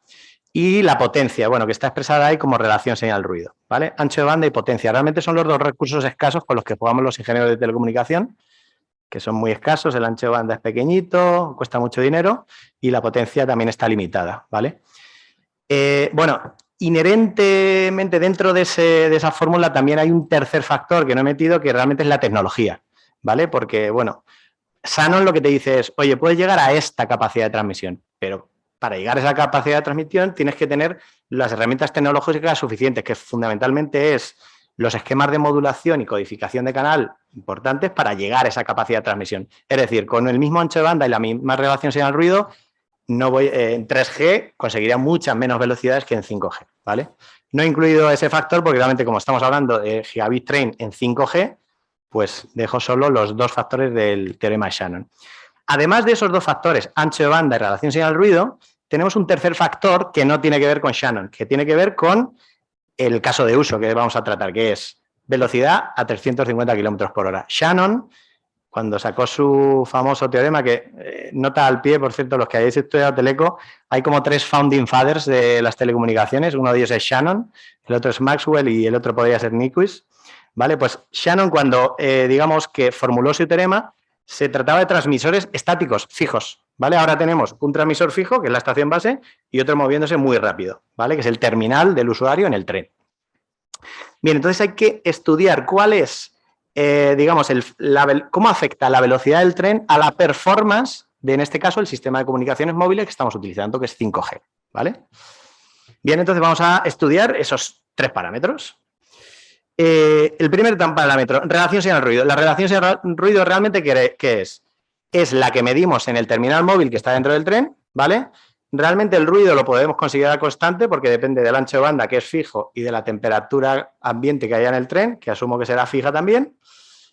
y la potencia, bueno, que está expresada ahí como relación señal-ruido, ¿vale? Ancho de banda y potencia. Realmente son los dos recursos escasos con los que jugamos los ingenieros de telecomunicación, que son muy escasos. El ancho de banda es pequeñito, cuesta mucho dinero, y la potencia también está limitada, ¿vale? Bueno, inherentemente dentro de esa fórmula también hay un tercer factor que no he metido, que realmente es la tecnología, ¿vale? Porque, bueno, Shannon lo que te dice es, oye, puedes llegar a esta capacidad de transmisión, pero para llegar a esa capacidad de transmisión tienes que tener las herramientas tecnológicas suficientes, que fundamentalmente es los esquemas de modulación y codificación de canal importantes para llegar a esa capacidad de transmisión. Es decir, con el mismo ancho de banda y la misma relación señal-ruido, en 3G conseguiría muchas menos velocidades que en 5G, ¿vale? No he incluido ese factor porque realmente como estamos hablando de Gigabit Train en 5G, pues dejo solo los dos factores del teorema de Shannon. Además de esos dos factores, ancho de banda y relación señal-ruido, tenemos un tercer factor que no tiene que ver con Shannon, que tiene que ver con el caso de uso que vamos a tratar, que es velocidad a 350 km por hora. Shannon, cuando sacó su famoso teorema, que nota al pie, por cierto, los que hayáis estudiado teleco, hay como 3 founding fathers de las telecomunicaciones. Uno de ellos es Shannon, el otro es Maxwell y el otro podría ser Nyquist. ¿Vale? Pues Shannon, cuando digamos que formuló su teorema, se trataba de transmisores estáticos, fijos, ¿vale? Ahora tenemos un transmisor fijo, que es la estación base, y otro moviéndose muy rápido, ¿vale? Que es el terminal del usuario en el tren. Bien, entonces hay que estudiar cuál es digamos, cómo afecta la velocidad del tren a la performance de, en este caso, el sistema de comunicaciones móviles que estamos utilizando, que es 5G, ¿vale? Bien, entonces vamos a estudiar esos 3 parámetros. El primer parámetro, relación señal-ruido. La relación señal-ruido realmente, ¿qué es? Es la que medimos en el terminal móvil que está dentro del tren, ¿vale? Realmente el ruido lo podemos considerar constante porque depende del ancho de banda, que es fijo, y de la temperatura ambiente que haya en el tren, que asumo que será fija también.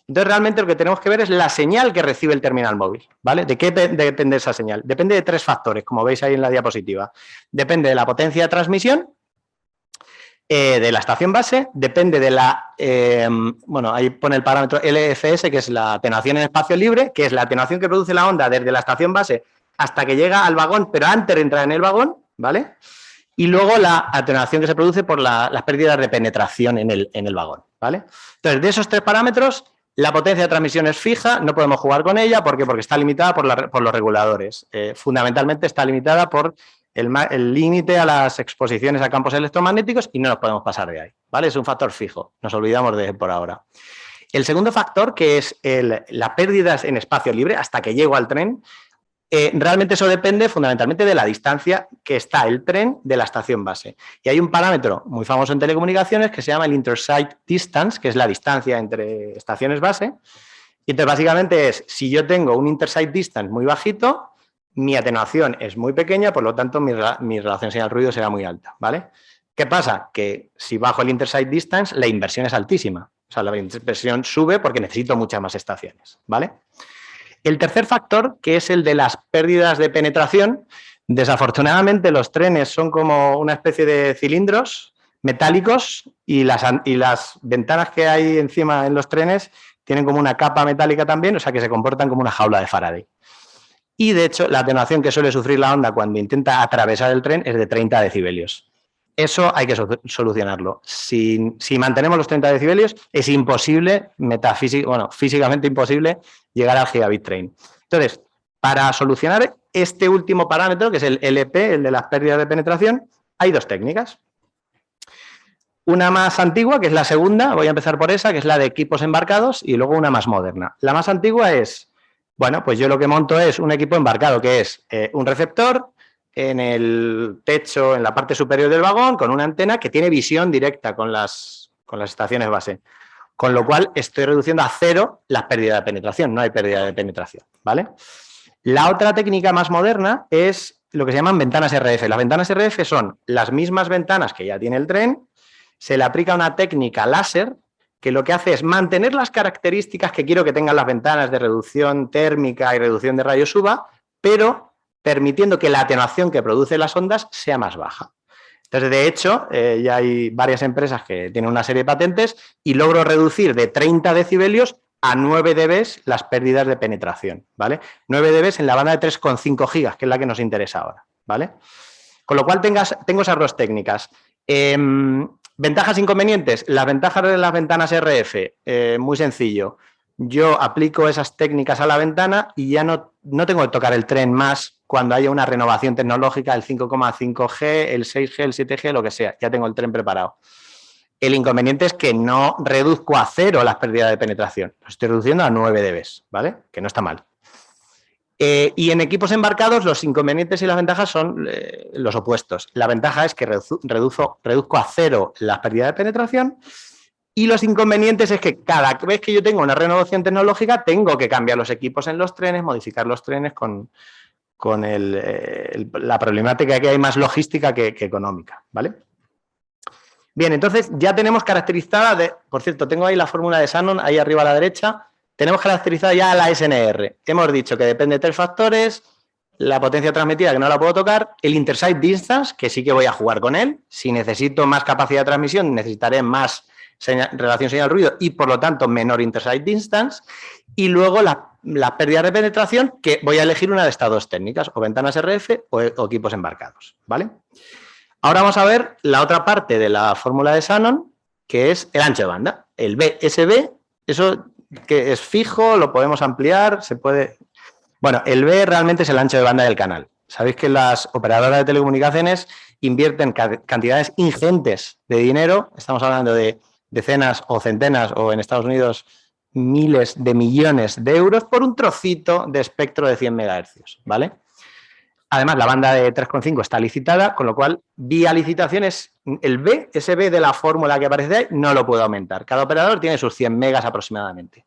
Entonces, realmente lo que tenemos que ver es la señal que recibe el terminal móvil, ¿vale? ¿De qué depende esa señal? Depende de 3 factores, como veis ahí en la diapositiva. Depende de la potencia de transmisión, de la estación base, depende de la, bueno, ahí pone el parámetro LFS, que es la atenuación en espacio libre, que es la atenuación que produce la onda desde la estación base hasta que llega al vagón, pero antes de entrar en el vagón, ¿vale? Y luego la atenuación que se produce por las pérdidas de penetración en el vagón, ¿vale? Entonces, de esos 3 parámetros, la potencia de transmisión es fija, no podemos jugar con ella, ¿por qué? Porque está limitada por los reguladores. Fundamentalmente está limitada por el límite a las exposiciones a campos electromagnéticos y no nos podemos pasar de ahí, ¿vale? Es un factor fijo, nos olvidamos de él por ahora. El segundo factor, que es las pérdidas en espacio libre hasta que llego al tren, realmente eso depende fundamentalmente de la distancia que está el tren de la estación base. Y hay un parámetro muy famoso en telecomunicaciones que se llama el intersite distance, que es la distancia entre estaciones base. Y entonces básicamente es, si yo tengo un intersite distance muy bajito, mi atenuación es muy pequeña, por lo tanto mi relación señal-ruido será muy alta, ¿vale? ¿Qué pasa? Que si bajo el intersite distance, la inversión es altísima. O sea, la inversión sube porque necesito muchas más estaciones, ¿vale? El tercer factor, que es el de las pérdidas de penetración, desafortunadamente los trenes son como una especie de cilindros metálicos y las ventanas que hay encima en los trenes tienen como una capa metálica también, o sea que se comportan como una jaula de Faraday. Y de hecho, la atenuación que suele sufrir la onda cuando intenta atravesar el tren es de 30 decibelios. Eso hay que solucionarlo. Si mantenemos los 30 decibelios, es imposible, físicamente imposible, llegar al gigabit train. Entonces, para solucionar este último parámetro, que es el LP, el de las pérdidas de penetración, hay 2 técnicas. Una más antigua, que es la segunda, voy a empezar por esa, que es la de equipos embarcados, y luego una más moderna. La más antigua es, bueno, pues yo lo que monto es un equipo embarcado, que es un receptor en el techo, en la parte superior del vagón, con una antena que tiene visión directa con las estaciones base. Con lo cual estoy reduciendo a 0 las pérdidas de penetración, no hay pérdida de penetración, ¿vale? La otra técnica más moderna es lo que se llaman ventanas RF. Las ventanas RF son las mismas ventanas que ya tiene el tren, se le aplica una técnica láser que lo que hace es mantener las características que quiero que tengan las ventanas de reducción térmica y reducción de rayos UVA, pero permitiendo que la atenuación que produce las ondas sea más baja. Entonces, de hecho, ya hay varias empresas que tienen una serie de patentes y logro reducir de 30 decibelios a 9 dB las pérdidas de penetración, ¿vale? 9 dB en la banda de 3,5 gigas, que es la que nos interesa ahora, ¿vale? Con lo cual tengo esas 2 técnicas. Ventajas e inconvenientes. Las ventajas de las ventanas RF, muy sencillo. Yo aplico esas técnicas a la ventana y ya no tengo que tocar el tren más cuando haya una renovación tecnológica, el 5,5G, el 6G, el 7G, lo que sea. Ya tengo el tren preparado. El inconveniente es que no reduzco a 0 las pérdidas de penetración. Lo estoy reduciendo a 9 dB, ¿vale? Que no está mal. Y en equipos embarcados los inconvenientes y las ventajas son los opuestos. La ventaja es que reduzco a 0 las pérdidas de penetración. Y los inconvenientes es que cada vez que yo tengo una renovación tecnológica tengo que cambiar los equipos en los trenes, modificar los trenes con la problemática que hay más logística que económica, ¿vale? Bien, entonces ya tenemos caracterizada, por cierto, tengo ahí la fórmula de Shannon, ahí arriba a la derecha, tenemos caracterizada ya la SNR. Hemos dicho que depende de 3 factores, la potencia transmitida, que no la puedo tocar, el intersite distance, que sí que voy a jugar con él. Si necesito más capacidad de transmisión, necesitaré más relación señal-ruido y, por lo tanto, menor intersite distance. Y luego la pérdida de penetración, que voy a elegir una de estas 2 técnicas, o ventanas RF o equipos embarcados, ¿vale? Ahora vamos a ver la otra parte de la fórmula de Shannon, que es el ancho de banda. El BSB, eso que es fijo, lo podemos ampliar, se puede... Bueno, el B realmente es el ancho de banda del canal. Sabéis que las operadoras de telecomunicaciones invierten cantidades ingentes de dinero, estamos hablando de decenas o centenas, o en Estados Unidos miles de millones de euros por un trocito de espectro de 100 MHz, ¿vale? Además, la banda de 3,5 está licitada, con lo cual, vía licitaciones, el B, ese B de la fórmula que aparece ahí, no lo puedo aumentar. Cada operador tiene sus 100 megas aproximadamente.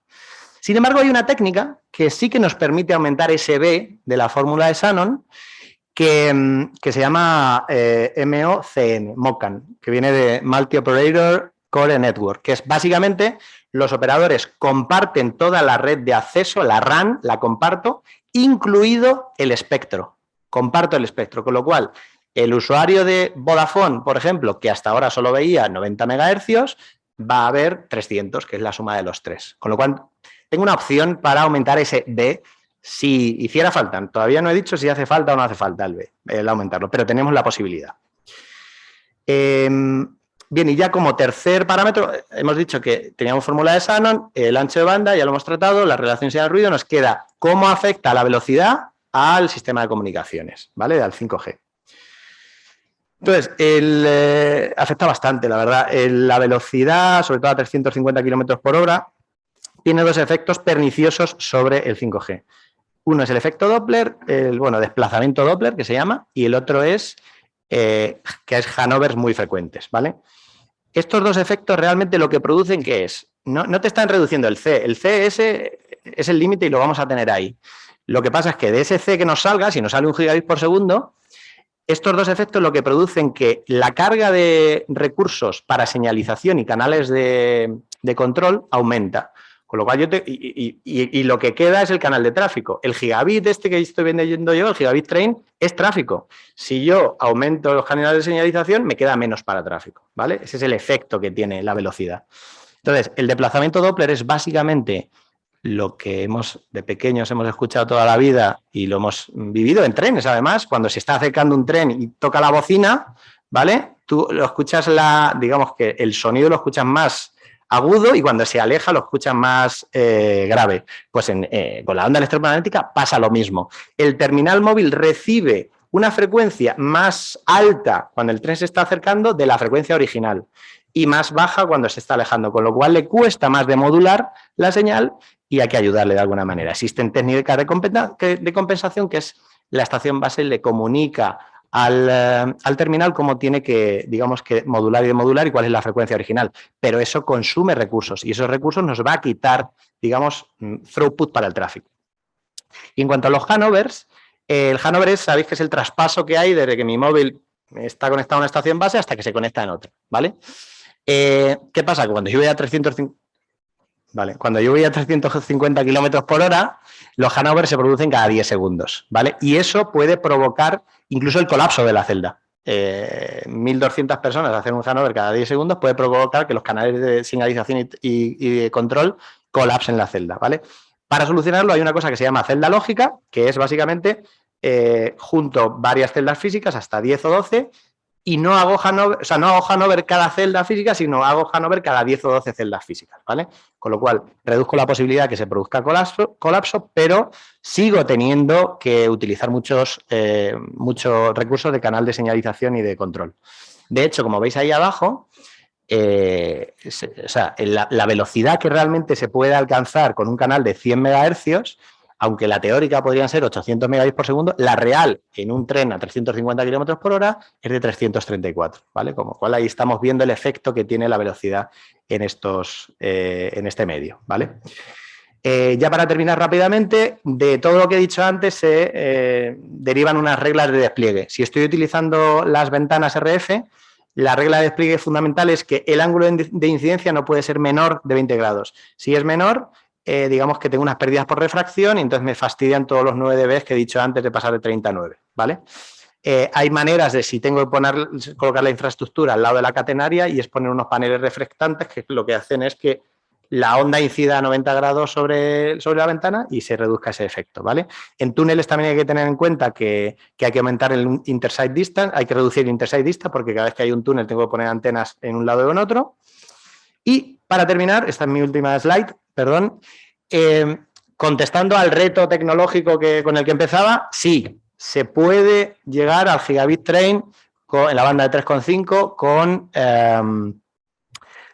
Sin embargo, hay una técnica que sí que nos permite aumentar ese B de la fórmula de Shannon, que se llama MOCN, que viene de Multi-Operator Core Network, que es básicamente los operadores comparten toda la red de acceso, la RAN, la comparto, incluido el espectro. Comparto el espectro, con lo cual el usuario de Vodafone, por ejemplo, que hasta ahora solo veía 90 MHz, va a ver 300, que es la suma de los tres. Con lo cual, tengo una opción para aumentar ese B si hiciera falta. Todavía no he dicho si hace falta o no hace falta el B, el aumentarlo, pero tenemos la posibilidad. Bien, y ya como tercer parámetro, hemos dicho que teníamos fórmula de Shannon, el ancho de banda, ya lo hemos tratado, la relación señal-ruido, nos queda cómo afecta la velocidad al sistema de comunicaciones, ¿vale? Al 5G. Entonces, afecta bastante, la verdad. La velocidad, sobre todo a 350 km por hora, tiene dos efectos perniciosos sobre el 5G. Uno es el efecto Doppler, desplazamiento Doppler, que se llama, y el otro es que es Hanovers muy frecuentes, ¿vale? Estos dos efectos realmente lo que producen, ¿qué es? No te están reduciendo el C. El C es el límite y lo vamos a tener ahí. Lo que pasa es que de ese C que nos salga, si nos sale 1 gigabit por segundo, estos dos efectos lo que producen que la carga de recursos para señalización y canales de control aumenta. Con lo cual lo que queda es el canal de tráfico. El gigabit que estoy vendiendo yo, el gigabit train, es tráfico. Si yo aumento los canales de señalización, me queda menos para tráfico, ¿vale? Ese es el efecto que tiene la velocidad. Entonces, el desplazamiento Doppler es básicamente lo que de pequeños hemos escuchado toda la vida y lo hemos vivido en trenes, además, cuando se está acercando un tren y toca la bocina, ¿vale? Tú lo escuchas, digamos que el sonido lo escuchas más agudo y cuando se aleja lo escuchas más grave. Pues con la onda electromagnética pasa lo mismo. El terminal móvil recibe una frecuencia más alta cuando el tren se está acercando de la frecuencia original y más baja cuando se está alejando, con lo cual le cuesta más de modular la señal y hay que ayudarle de alguna manera. Existen técnicas de compensación, que es la estación base le comunica al terminal cómo tiene que, digamos, que modular y demodular y cuál es la frecuencia original. Pero eso consume recursos y esos recursos nos va a quitar, digamos, throughput para el tráfico. Y en cuanto a los Hanovers, el Hanover sabéis que es el traspaso que hay desde que mi móvil está conectado a una estación base hasta que se conecta en otra, ¿vale? ¿Qué pasa? Que cuando yo voy a 350 kilómetros por hora, los Hanovers se producen cada 10 segundos, ¿vale? Y eso puede provocar incluso el colapso de la celda. 1.200 personas hacer un Hanover cada 10 segundos puede provocar que los canales de señalización y de control colapsen la celda, ¿vale? Para solucionarlo hay una cosa que se llama celda lógica, que es básicamente junto varias celdas físicas, hasta 10 o 12, y no hago Hanover cada celda física, sino hago Hanover cada 10 o 12 celdas físicas, ¿vale? Con lo cual, reduzco la posibilidad de que se produzca colapso, pero sigo teniendo que utilizar muchos recursos de canal de señalización y de control. De hecho, como veis ahí abajo, la velocidad que realmente se puede alcanzar con un canal de 100 MHz, aunque la teórica podrían ser 800 megabits por segundo, la real en un tren a 350 kilómetros por hora es de 334, ¿vale? Con lo cual ahí estamos viendo el efecto que tiene la velocidad en este medio, ¿vale? Ya para terminar rápidamente, de todo lo que he dicho antes se derivan unas reglas de despliegue. Si estoy utilizando las ventanas RF, la regla de despliegue fundamental es que el ángulo de incidencia no puede ser menor de 20 grados. Si es menor, digamos que tengo unas pérdidas por refracción y entonces me fastidian todos los 9 dB que he dicho antes de pasar de 30 a 9, ¿vale? Hay maneras de, si tengo que colocar la infraestructura al lado de la catenaria, y es poner unos paneles reflectantes que lo que hacen es que la onda incida a 90 grados sobre la ventana y se reduzca ese efecto, ¿vale? En túneles también hay que tener en cuenta que hay que aumentar el intersite distance, hay que reducir el intersite distance porque cada vez que hay un túnel tengo que poner antenas en un lado o en otro. Y para terminar, esta es mi última slide, perdón, contestando al reto tecnológico con el que empezaba, sí, se puede llegar al gigabit train en la banda de 3,5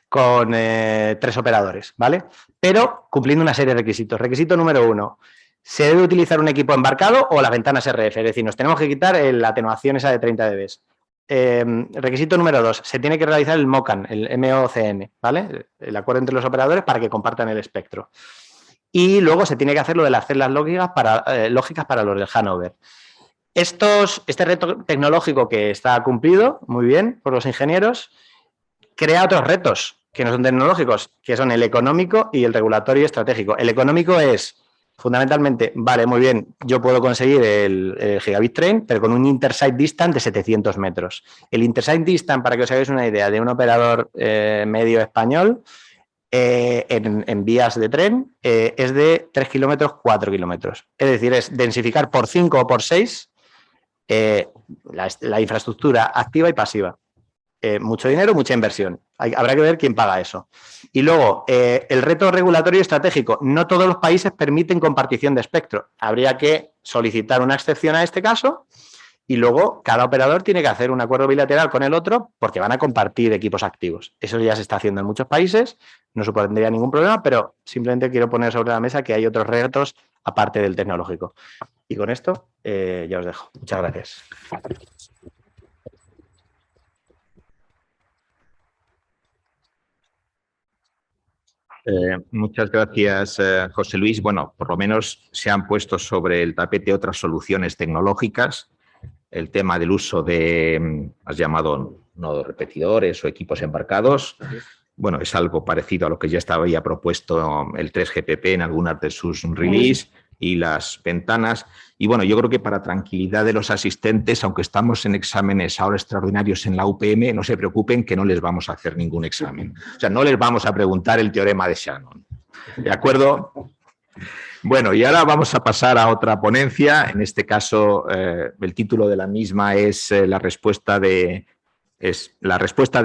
con 3 operadores, ¿vale? pero cumpliendo una serie de requisitos. Requisito número 1, ¿se debe utilizar un equipo embarcado o las ventanas RF? Es decir, nos tenemos que quitar la atenuación esa de 30 dB. Requisito número 2, se tiene que realizar el MOCAN, el MOCN, ¿vale? El acuerdo entre los operadores para que compartan el espectro. Y luego se tiene que hacer lo de las celdas lógicas para los del Hanover. Este reto tecnológico que está cumplido muy bien por los ingenieros, crea otros retos que no son tecnológicos, que son el económico y el regulatorio y estratégico. El económico es, fundamentalmente, vale, muy bien, yo puedo conseguir el Gigabit Train, pero con un Intersite Distance de 700 metros. El Intersite Distance, para que os hagáis una idea, de un operador medio español, en vías de tren, es de 3 kilómetros, 4 kilómetros. Es decir, es densificar por 5 o por 6 la infraestructura activa y pasiva. Mucho dinero, mucha inversión. Habrá que ver quién paga eso. Y luego, el reto regulatorio estratégico. No todos los países permiten compartición de espectro. Habría que solicitar una excepción a este caso y luego cada operador tiene que hacer un acuerdo bilateral con el otro porque van a compartir equipos activos. Eso ya se está haciendo en muchos países, no supondría ningún problema, pero simplemente quiero poner sobre la mesa que hay otros retos aparte del tecnológico. Y con esto ya os dejo. Muchas gracias. Muchas gracias, José Luis. Bueno, por lo menos se han puesto sobre el tapete otras soluciones tecnológicas. El tema del uso de, has llamado nodos repetidores o equipos embarcados. Bueno, es algo parecido a lo que ya había propuesto el 3GPP en algunas de sus release y las ventanas. Y bueno, yo creo que para tranquilidad de los asistentes, aunque estamos en exámenes ahora extraordinarios en la UPM, no se preocupen que no les vamos a hacer ningún examen. O sea, no les vamos a preguntar el teorema de Shannon. ¿De acuerdo? Bueno, y ahora vamos a pasar a otra ponencia. En este caso, el título de la misma es la respuesta de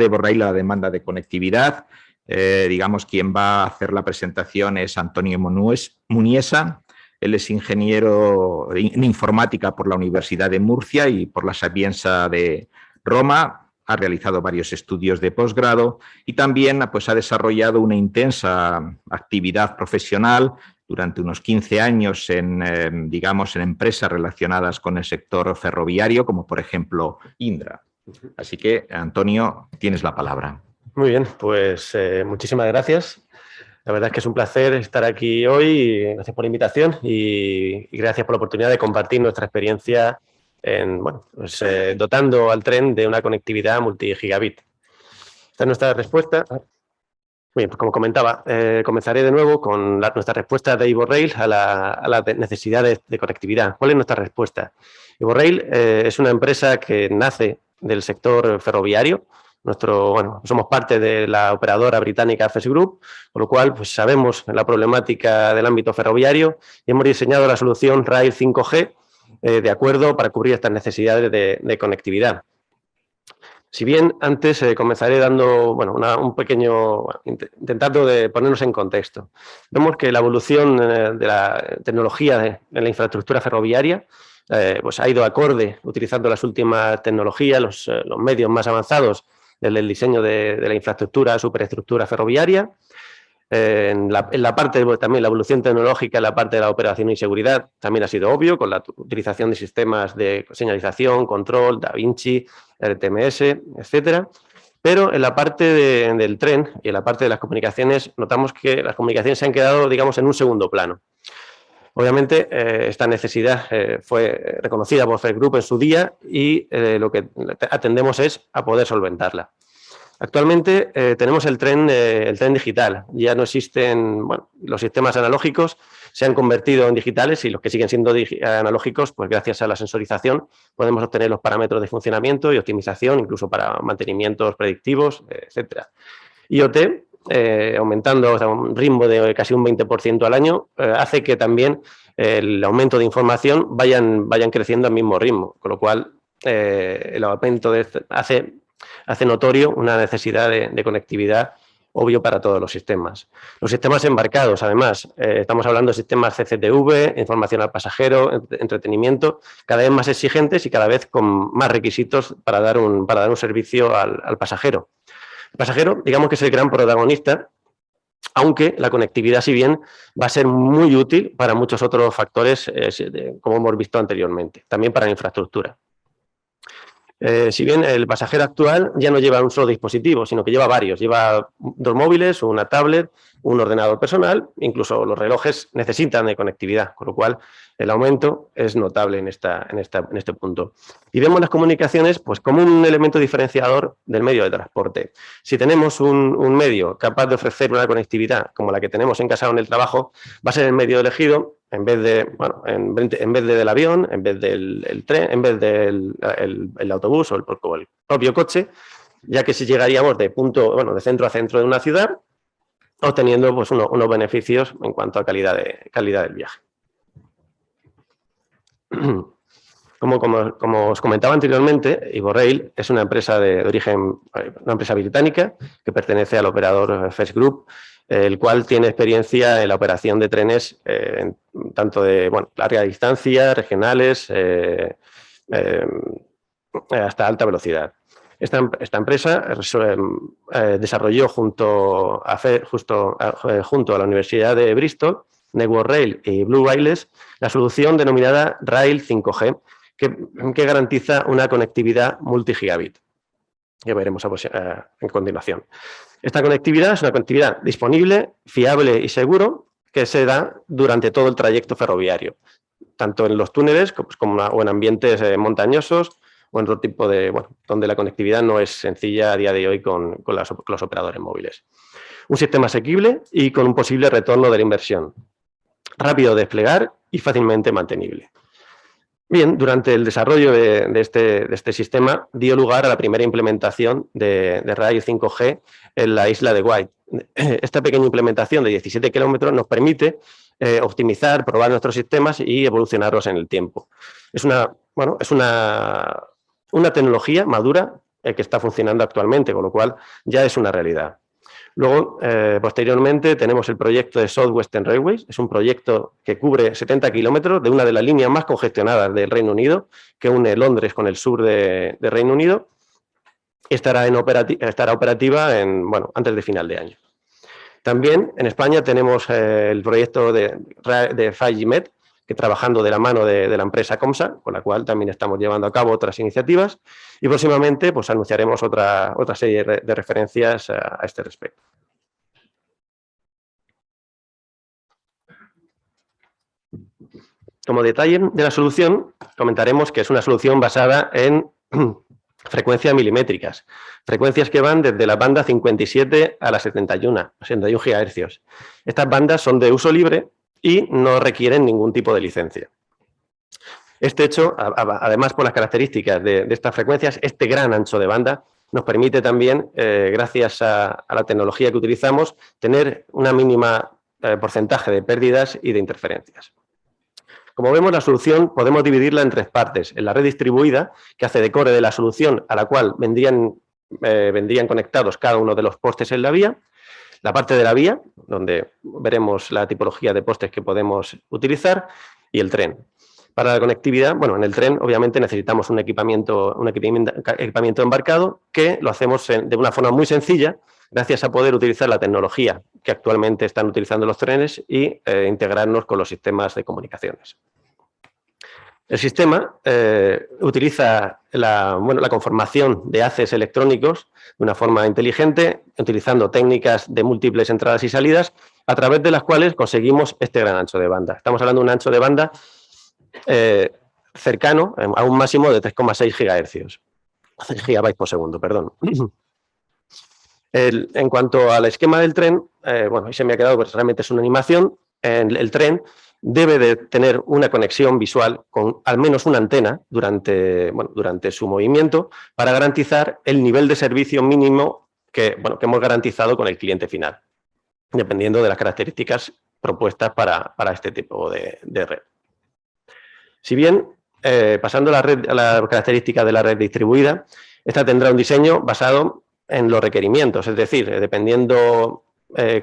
Borrail a la demanda de conectividad. Digamos, quien va a hacer la presentación es Antonio Muniesa. Él es ingeniero en informática por la Universidad de Murcia y por la Sapienza de Roma. Ha realizado varios estudios de posgrado y también pues, ha desarrollado una intensa actividad profesional durante unos 15 años en, digamos, en empresas relacionadas con el sector ferroviario, como por ejemplo Indra. Así que, Antonio, tienes la palabra. Muy bien, pues muchísimas gracias. La verdad es que es un placer estar aquí hoy. Gracias por la invitación y gracias por la oportunidad de compartir nuestra experiencia en, bueno, pues, dotando al tren de una conectividad multigigabit. Esta es nuestra respuesta. Muy bien, pues como comentaba, comenzaré de nuevo con nuestra respuesta de Ivorrail a las necesidades de conectividad. ¿Cuál es nuestra respuesta? Ivorrail es una empresa que nace del sector ferroviario. Somos parte de la operadora británica FS Group, con lo cual pues, sabemos la problemática del ámbito ferroviario y hemos diseñado la solución Rail 5G de acuerdo para cubrir estas necesidades de conectividad. Si bien antes comenzaré dando un pequeño, intentando de ponernos en contexto. Vemos que la evolución de la tecnología en la infraestructura ferroviaria pues ha ido acorde utilizando las últimas tecnologías, los medios más avanzados del diseño de la infraestructura, superestructura ferroviaria. En la parte también la evolución tecnológica, en la parte de la operación y seguridad también ha sido obvio con la utilización de sistemas de señalización, control, Da Vinci, RTMS, etcétera. Pero en la parte del tren y en la parte de las comunicaciones notamos que las comunicaciones se han quedado, digamos, en un segundo plano. Obviamente, esta necesidad fue reconocida por FS Group en su día y lo que atendemos es a poder solventarla. Actualmente tenemos el tren digital. Ya no existen, los sistemas analógicos se han convertido en digitales y los que siguen siendo analógicos, pues gracias a la sensorización podemos obtener los parámetros de funcionamiento y optimización, incluso para mantenimientos predictivos, etcétera. IoT, aumentando a un ritmo de casi un 20% al año, hace que también el aumento de información vayan creciendo al mismo ritmo, con lo cual el aumento hace notorio una necesidad de conectividad obvio para todos los sistemas. Los sistemas embarcados, además, estamos hablando de sistemas CCTV, información al pasajero, entretenimiento, cada vez más exigentes y cada vez con más requisitos para dar un servicio al pasajero. El pasajero, digamos que es el gran protagonista, aunque la conectividad, si bien va a ser muy útil para muchos otros factores, como hemos visto anteriormente, también para la infraestructura. Si bien el pasajero actual ya no lleva un solo dispositivo, sino que lleva varios, lleva 2 móviles, una tablet, un ordenador personal, incluso los relojes necesitan de conectividad, con lo cual el aumento es notable en este punto. Y vemos las comunicaciones pues, como un elemento diferenciador del medio de transporte. Si tenemos un medio capaz de ofrecer una conectividad como la que tenemos en casa o en el trabajo, va a ser el medio elegido en vez del avión, en vez del tren, en vez del autobús o el propio coche, ya que si llegaríamos de centro a centro de una ciudad, obteniendo pues, unos beneficios en cuanto a calidad del viaje. Como os comentaba anteriormente, Ivorail es una empresa de origen, una empresa británica que pertenece al operador First Group, el cual tiene experiencia en la operación de trenes tanto de larga distancia, regionales, hasta alta velocidad. Esta empresa desarrolló junto a la Universidad de Bristol, Network Rail y Blue Wireless, la solución denominada Rail 5G, que garantiza una conectividad multigigabit, que veremos en continuación. Esta conectividad es una conectividad disponible, fiable y seguro, que se da durante todo el trayecto ferroviario, tanto en los túneles o en ambientes montañosos o en otro tipo de, donde la conectividad no es sencilla a día de hoy con los operadores móviles. Un sistema asequible y con un posible retorno de la inversión, rápido de desplegar y fácilmente mantenible. Bien, durante el desarrollo de este sistema dio lugar a la primera implementación de Rail 5G en la isla de Wight. Esta pequeña implementación de 17 kilómetros nos permite optimizar, probar nuestros sistemas y evolucionarlos en el tiempo. Es una tecnología madura que está funcionando actualmente, con lo cual ya es una realidad. Luego, posteriormente, tenemos el proyecto de South Western Railways. Es un proyecto que cubre 70 kilómetros de una de las líneas más congestionadas del Reino Unido, que une Londres con el sur de Reino Unido. Estará operativa antes de final de año. También en España tenemos el proyecto de 5G-MED, que trabajando de la mano de la empresa Comsa, con la cual también estamos llevando a cabo otras iniciativas, y próximamente pues, anunciaremos otra serie de referencias a este respecto. Como detalle de la solución, comentaremos que es una solución basada en frecuencias milimétricas, frecuencias que van desde la banda 57 a la 71 GHz. Estas bandas son de uso libre y no requieren ningún tipo de licencia. Este hecho, además por las características de estas frecuencias, este gran ancho de banda nos permite también, gracias a la tecnología que utilizamos, tener una mínima porcentaje de pérdidas y de interferencias. Como vemos, la solución podemos dividirla en 3 partes. En la red distribuida, que hace de core de la solución, a la cual vendrían conectados cada uno de los postes en la vía. La parte de la vía, donde veremos la tipología de postes que podemos utilizar, y el tren. Para la conectividad, en el tren obviamente necesitamos un equipamiento embarcado, que lo hacemos de una forma muy sencilla, gracias a poder utilizar la tecnología que actualmente están utilizando los trenes y integrarnos con los sistemas de comunicaciones. El sistema utiliza la conformación de haces electrónicos de una forma inteligente, utilizando técnicas de múltiples entradas y salidas, a través de las cuales conseguimos este gran ancho de banda. Estamos hablando de un ancho de banda cercano a un máximo de 3,6 GHz. Gigabytes por segundo, perdón. En cuanto al esquema del tren, ahí se me ha quedado, pues realmente es una animación. El tren debe de tener una conexión visual con al menos una antena durante su movimiento para garantizar el nivel de servicio mínimo que hemos garantizado con el cliente final, dependiendo de las características propuestas para este tipo de red. Si bien, pasando a la característica de la red distribuida, esta tendrá un diseño basado en los requerimientos, es decir, dependiendo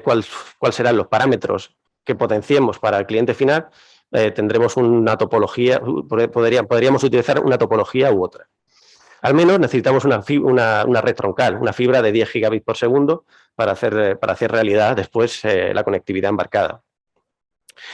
cuál serán los parámetros que potenciemos para el cliente final, tendremos una topología, podríamos utilizar una topología u otra. Al menos necesitamos una red troncal, una fibra de 10 gigabits por segundo para hacer realidad después la conectividad embarcada.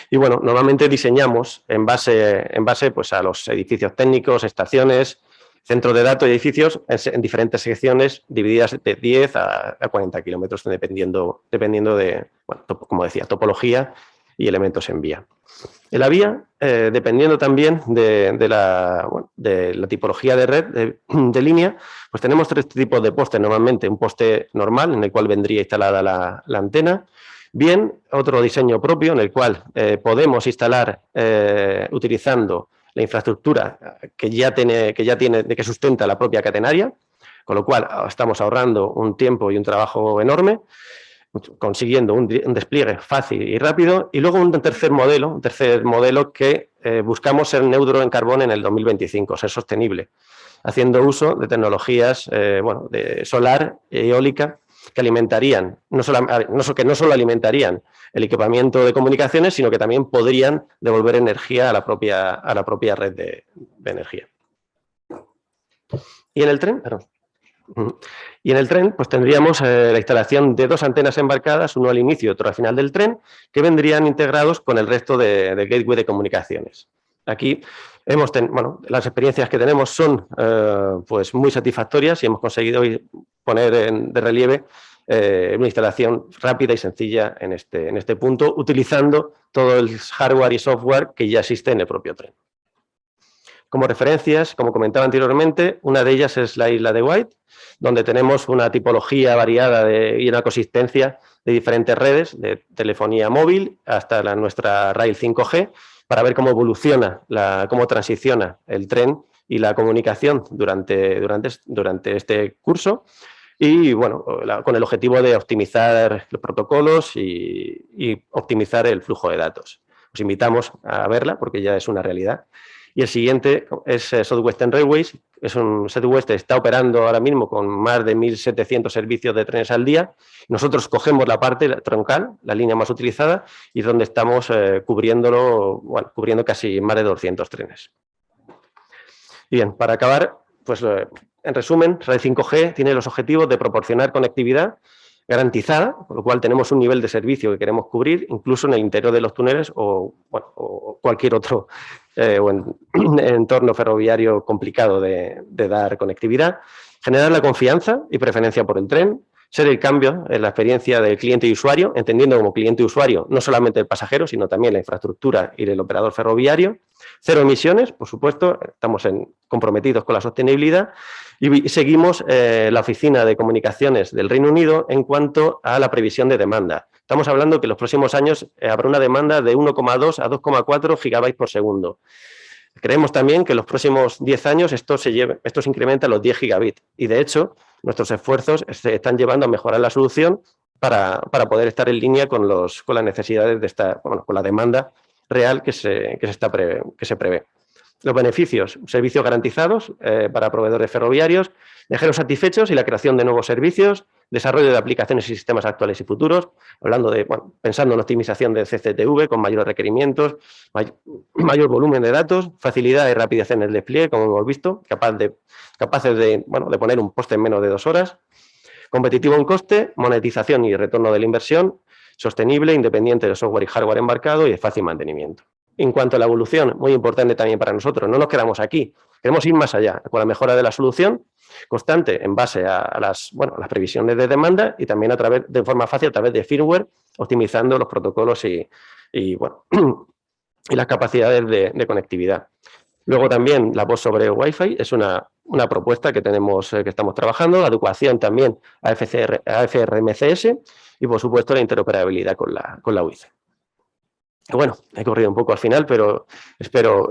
Y bueno, normalmente diseñamos en base pues, a los edificios técnicos, estaciones, centros de datos y edificios en diferentes secciones divididas de 10 a 40 kilómetros, dependiendo de, bueno, como decía, topología y elementos en vía. En la vía, dependiendo también de la tipología de red de línea, pues tenemos 3 tipos de postes normalmente. Un poste normal, en el cual vendría instalada la antena. Bien, otro diseño propio, en el cual podemos instalar utilizando la infraestructura que sustenta la propia catenaria, con lo cual estamos ahorrando un tiempo y un trabajo enorme, consiguiendo un despliegue fácil y rápido. Y luego un tercer modelo que buscamos ser neutro en carbono en el 2025, ser sostenible, haciendo uso de tecnologías de solar e eólica que alimentarían, no solo alimentarían el equipamiento de comunicaciones, sino que también podrían devolver energía a la propia red de energía. Y en el tren, pues tendríamos la instalación de 2 antenas embarcadas, uno al inicio y otro al final del tren, que vendrían integrados con el resto del gateway de comunicaciones. Aquí las experiencias que tenemos son pues muy satisfactorias y hemos conseguido poner de relieve una instalación rápida y sencilla en este punto, utilizando todo el hardware y software que ya existe en el propio tren. Como referencias, como comentaba anteriormente, una de ellas es la isla de White, donde tenemos una tipología variada y una consistencia de diferentes redes, de telefonía móvil hasta nuestra rail 5G, para ver cómo evoluciona, cómo transiciona el tren y la comunicación durante este curso. Y bueno, con el objetivo de optimizar los protocolos y optimizar el flujo de datos. Os invitamos a verla porque ya es una realidad. Y el siguiente es Southwestern Railways. Southwestern está operando ahora mismo con más de 1.700 servicios de trenes al día. Nosotros cogemos la parte troncal, la línea más utilizada, y es donde estamos cubriendo casi más de 200 trenes. Y bien, para acabar, pues en resumen, Red 5G tiene los objetivos de proporcionar conectividad garantizada, con lo cual tenemos un nivel de servicio que queremos cubrir, incluso en el interior de los túneles o cualquier otro entorno ferroviario complicado de dar conectividad, generar la confianza y preferencia por el tren, ser el cambio en la experiencia del cliente y usuario, entendiendo como cliente y usuario no solamente el pasajero, sino también la infraestructura y el operador ferroviario. 0 emisiones, por supuesto, estamos comprometidos con la sostenibilidad y seguimos la Oficina de Comunicaciones del Reino Unido en cuanto a la previsión de demanda. Estamos hablando que en los próximos años habrá una demanda de 1,2 a 2,4 gigabytes por segundo. Creemos también que en los próximos 10 años esto se incrementa a los 10 gigabits y, de hecho, nuestros esfuerzos se están llevando a mejorar la solución para poder estar en línea con las necesidades con la demanda real que se prevé. Los beneficios: servicios garantizados para proveedores ferroviarios, viajeros satisfechos y la creación de nuevos servicios, desarrollo de aplicaciones y sistemas actuales y futuros, pensando en optimización de CCTV con mayores requerimientos, mayor volumen de datos, facilidad y rapidez en el despliegue, como hemos visto, capaces de poner un poste en menos de 2 horas, competitivo en coste, monetización y retorno de la inversión, sostenible, independiente de software y hardware embarcado y de fácil mantenimiento. En cuanto a la evolución, muy importante también para nosotros, no nos quedamos aquí, queremos ir más allá, con la mejora de la solución constante en base a las previsiones de demanda y también de forma fácil a través de firmware, optimizando los protocolos y las capacidades de conectividad. Luego también la voz sobre Wi-Fi es una propuesta que estamos trabajando, la adecuación también a FRMCS y, por supuesto, la interoperabilidad con la UIC. Bueno, he corrido un poco al final, pero espero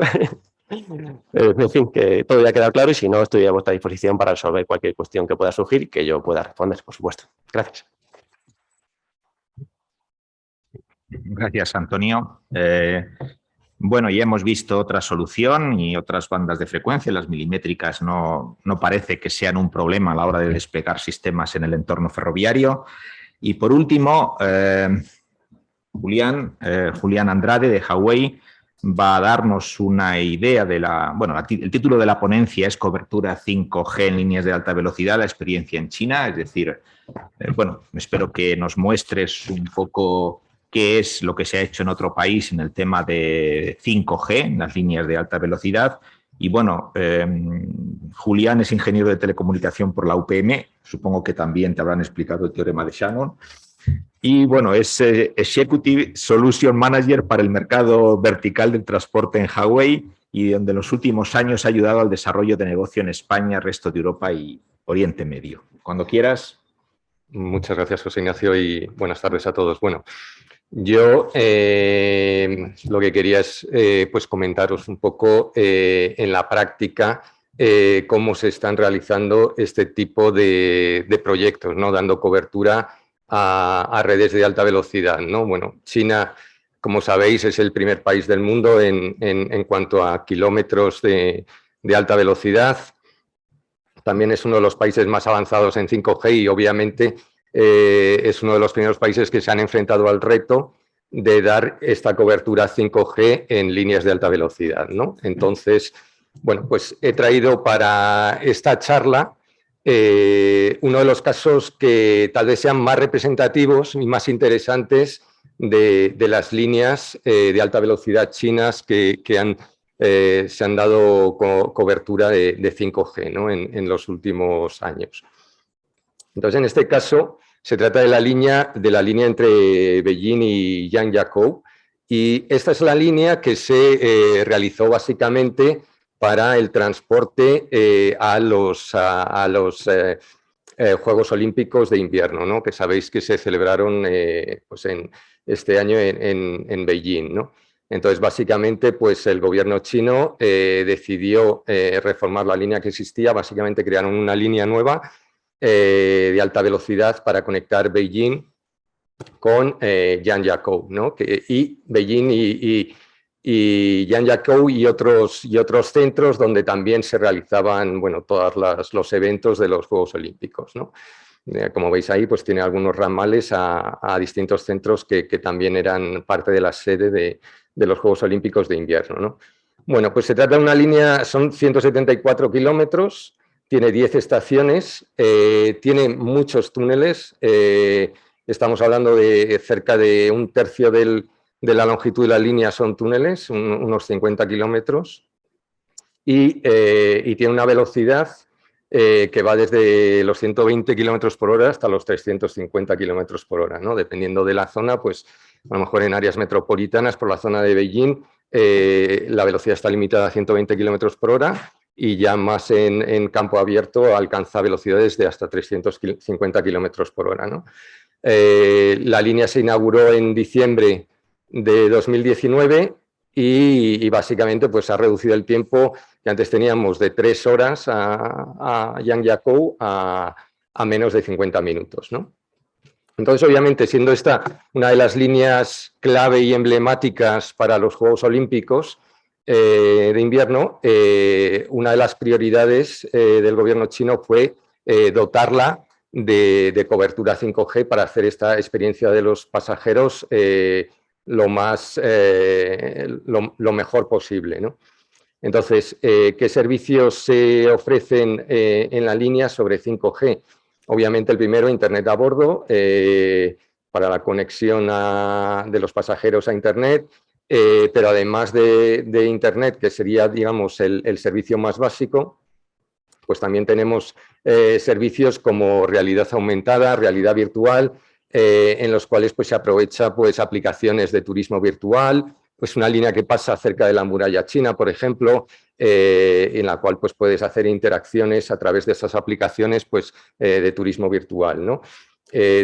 en fin, que todo haya quedado claro y si no, estoy a vuestra disposición para resolver cualquier cuestión que pueda surgir y que yo pueda responder, por supuesto. Gracias. Gracias, Antonio. Bueno, ya hemos visto otra solución y otras bandas de frecuencia. Las milimétricas no parece que sean un problema a la hora de desplegar sistemas en el entorno ferroviario. Y por último, Julián Andrade de Huawei va a darnos una idea de el título de la ponencia es Cobertura 5G en líneas de alta velocidad, la experiencia en China, es decir, espero que nos muestres un poco qué es lo que se ha hecho en otro país en el tema de 5G, en las líneas de alta velocidad. Y Julián es ingeniero de telecomunicación por la UPM, supongo que también te habrán explicado el teorema de Shannon. Y es Executive Solution Manager para el mercado vertical del transporte en Huawei y donde en los últimos años ha ayudado al desarrollo de negocio en España, resto de Europa y Oriente Medio. Cuando quieras. Muchas gracias, José Ignacio, y buenas tardes a todos. Bueno, yo lo que quería es comentaros un poco en la práctica cómo se están realizando este tipo de proyectos, ¿no? Dando cobertura a redes de alta velocidad, ¿no? Bueno, China, como sabéis, es el primer país del mundo en cuanto a kilómetros de alta velocidad. También es uno de los países más avanzados en 5G y obviamente es uno de los primeros países que se han enfrentado al reto de dar esta cobertura 5G en líneas de alta velocidad, ¿no? Entonces, pues he traído para esta charla uno de los casos que tal vez sean más representativos y más interesantes de las líneas de alta velocidad chinas que se han dado cobertura de 5G, ¿no? en los últimos años. Entonces, en este caso, se trata de la línea entre Beijing y Zhangjiakou, y esta es la línea que se realizó básicamente para el transporte a los Juegos Olímpicos de invierno, ¿no? Que sabéis que se celebraron este año en Beijing, ¿no? Entonces, básicamente, el gobierno chino decidió reformar la línea que existía. Básicamente crearon una línea nueva de alta velocidad para conectar Beijing con Zhangjiakou, ¿no? Y Beijing y Zhangjiakou y otros centros donde también se realizaban todos los eventos de los Juegos Olímpicos, ¿no? Como veis ahí, tiene algunos ramales a distintos centros que también eran parte de la sede de los Juegos Olímpicos de invierno, ¿no? Bueno, pues se trata de una línea, son 174 kilómetros, tiene 10 estaciones, tiene muchos túneles, estamos hablando de cerca de un tercio de la longitud de la línea son túneles, unos 50 kilómetros, y tiene una velocidad que va desde los 120 kilómetros por hora hasta los 350 kilómetros por hora, ¿no? Dependiendo de la zona, pues a lo mejor en áreas metropolitanas, por la zona de Beijing, la velocidad está limitada a 120 kilómetros por hora y ya más en campo abierto alcanza velocidades de hasta 350 kilómetros por hora, ¿no? La línea se inauguró en diciembre de 2019 y básicamente ha reducido el tiempo que antes teníamos de 3 horas a Zhangjiakou a menos de 50 minutos, ¿no? Entonces, obviamente, siendo esta una de las líneas clave y emblemáticas para los Juegos Olímpicos de invierno, una de las prioridades del gobierno chino fue dotarla de cobertura 5G para hacer esta experiencia de los pasajeros lo mejor posible, ¿no? Entonces, ¿qué servicios se ofrecen en la línea sobre 5G? Obviamente, el primero, Internet a bordo, para la conexión de los pasajeros a Internet, pero además de Internet, que sería, digamos, el servicio más básico, pues también tenemos servicios como realidad aumentada, realidad virtual, en los cuales se aprovecha aplicaciones de turismo virtual, pues una línea que pasa cerca de la muralla china, por ejemplo, en la cual puedes hacer interacciones a través de esas aplicaciones de turismo virtual, ¿no?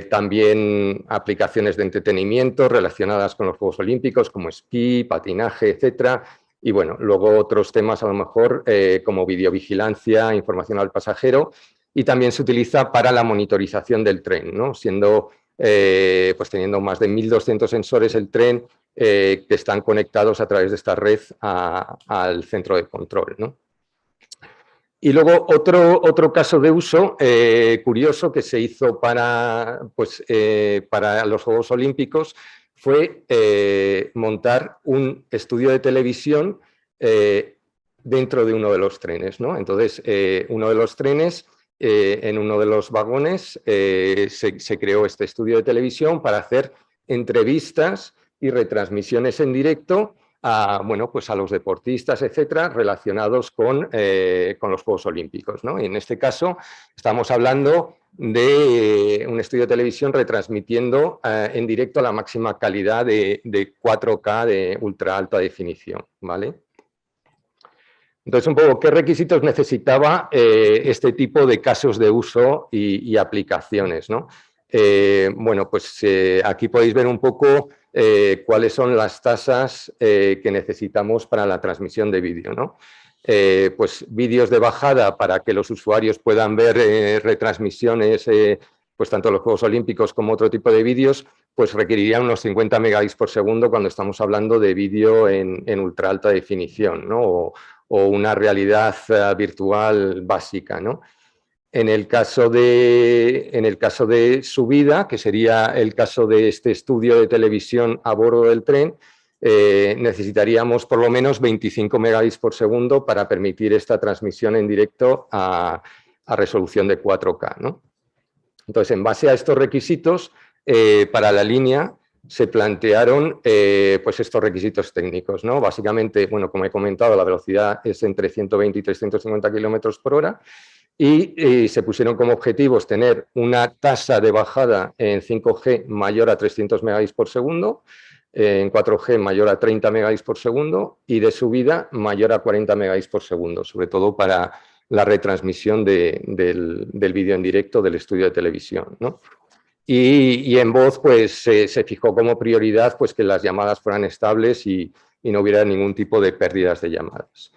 También aplicaciones de entretenimiento relacionadas con los Juegos Olímpicos, como esquí, patinaje, etcétera. Y bueno, luego otros temas a lo mejor como videovigilancia, información al pasajero, y también se utiliza para la monitorización del tren, ¿no? Siendo teniendo más de 1.200 sensores el tren que están conectados a través de esta red al centro de control, ¿no? Y luego otro caso de uso curioso que se hizo para los Juegos Olímpicos fue montar un estudio de televisión dentro de uno de los trenes, ¿no? Entonces, uno de los trenes, en uno de los vagones, se creó este estudio de televisión para hacer entrevistas y retransmisiones en directo a, bueno, pues a los deportistas, etcétera, relacionados con los Juegos Olímpicos, ¿no? Y en este caso estamos hablando de un estudio de televisión retransmitiendo en directo a la máxima calidad de 4K de ultra alta definición, ¿vale? Entonces, un poco, ¿qué requisitos necesitaba este tipo de casos de uso y aplicaciones, ¿no? Bueno, pues aquí podéis ver un poco cuáles son las tasas que necesitamos para la transmisión de vídeo, ¿no? Pues vídeos de bajada para que los usuarios puedan ver retransmisiones, pues tanto los Juegos Olímpicos como otro tipo de vídeos, pues requerirían unos 50 megabits por segundo cuando estamos hablando de vídeo en ultra alta definición, ¿no? O una realidad virtual básica, ¿no? En el caso de subida, que sería el caso de este estudio de televisión a bordo del tren, necesitaríamos por lo menos 25 megabits por segundo para permitir esta transmisión en directo a resolución de 4K, ¿no? Entonces, en base a estos requisitos, para la línea se plantearon pues estos requisitos técnicos, ¿no? Básicamente, bueno, como he comentado, la velocidad es entre 120 y 350 kilómetros por hora y se pusieron como objetivos tener una tasa de bajada en 5G mayor a 300 megabits por segundo, en 4G mayor a 30 megabits por segundo y de subida mayor a 40 megabits por segundo, sobre todo para la retransmisión del vídeo en directo del estudio de televisión, ¿no? Y en voz, pues se fijó como prioridad pues, que las llamadas fueran estables y no hubiera ningún tipo de pérdidas de llamadas.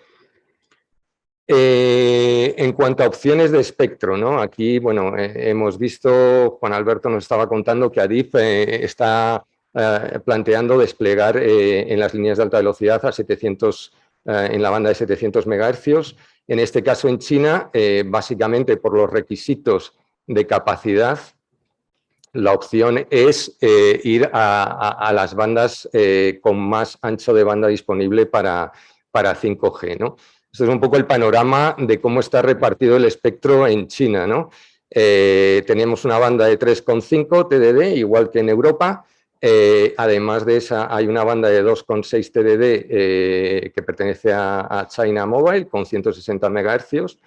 En cuanto a opciones de espectro, ¿no? Aquí, bueno, hemos visto, Juan Alberto nos estaba contando que Adif está planteando desplegar en las líneas de alta velocidad a 700, en la banda de 700 MHz. En este caso, en China, básicamente por los requisitos de capacidad, la opción es ir a las bandas con más ancho de banda disponible para 5G, ¿no? Esto es un poco el panorama de cómo está repartido el espectro en China, ¿no? Tenemos una banda de 3,5 TDD, igual que en Europa. Además de esa, hay una banda de 2,6 TDD que pertenece a China Mobile, con 160 MHz.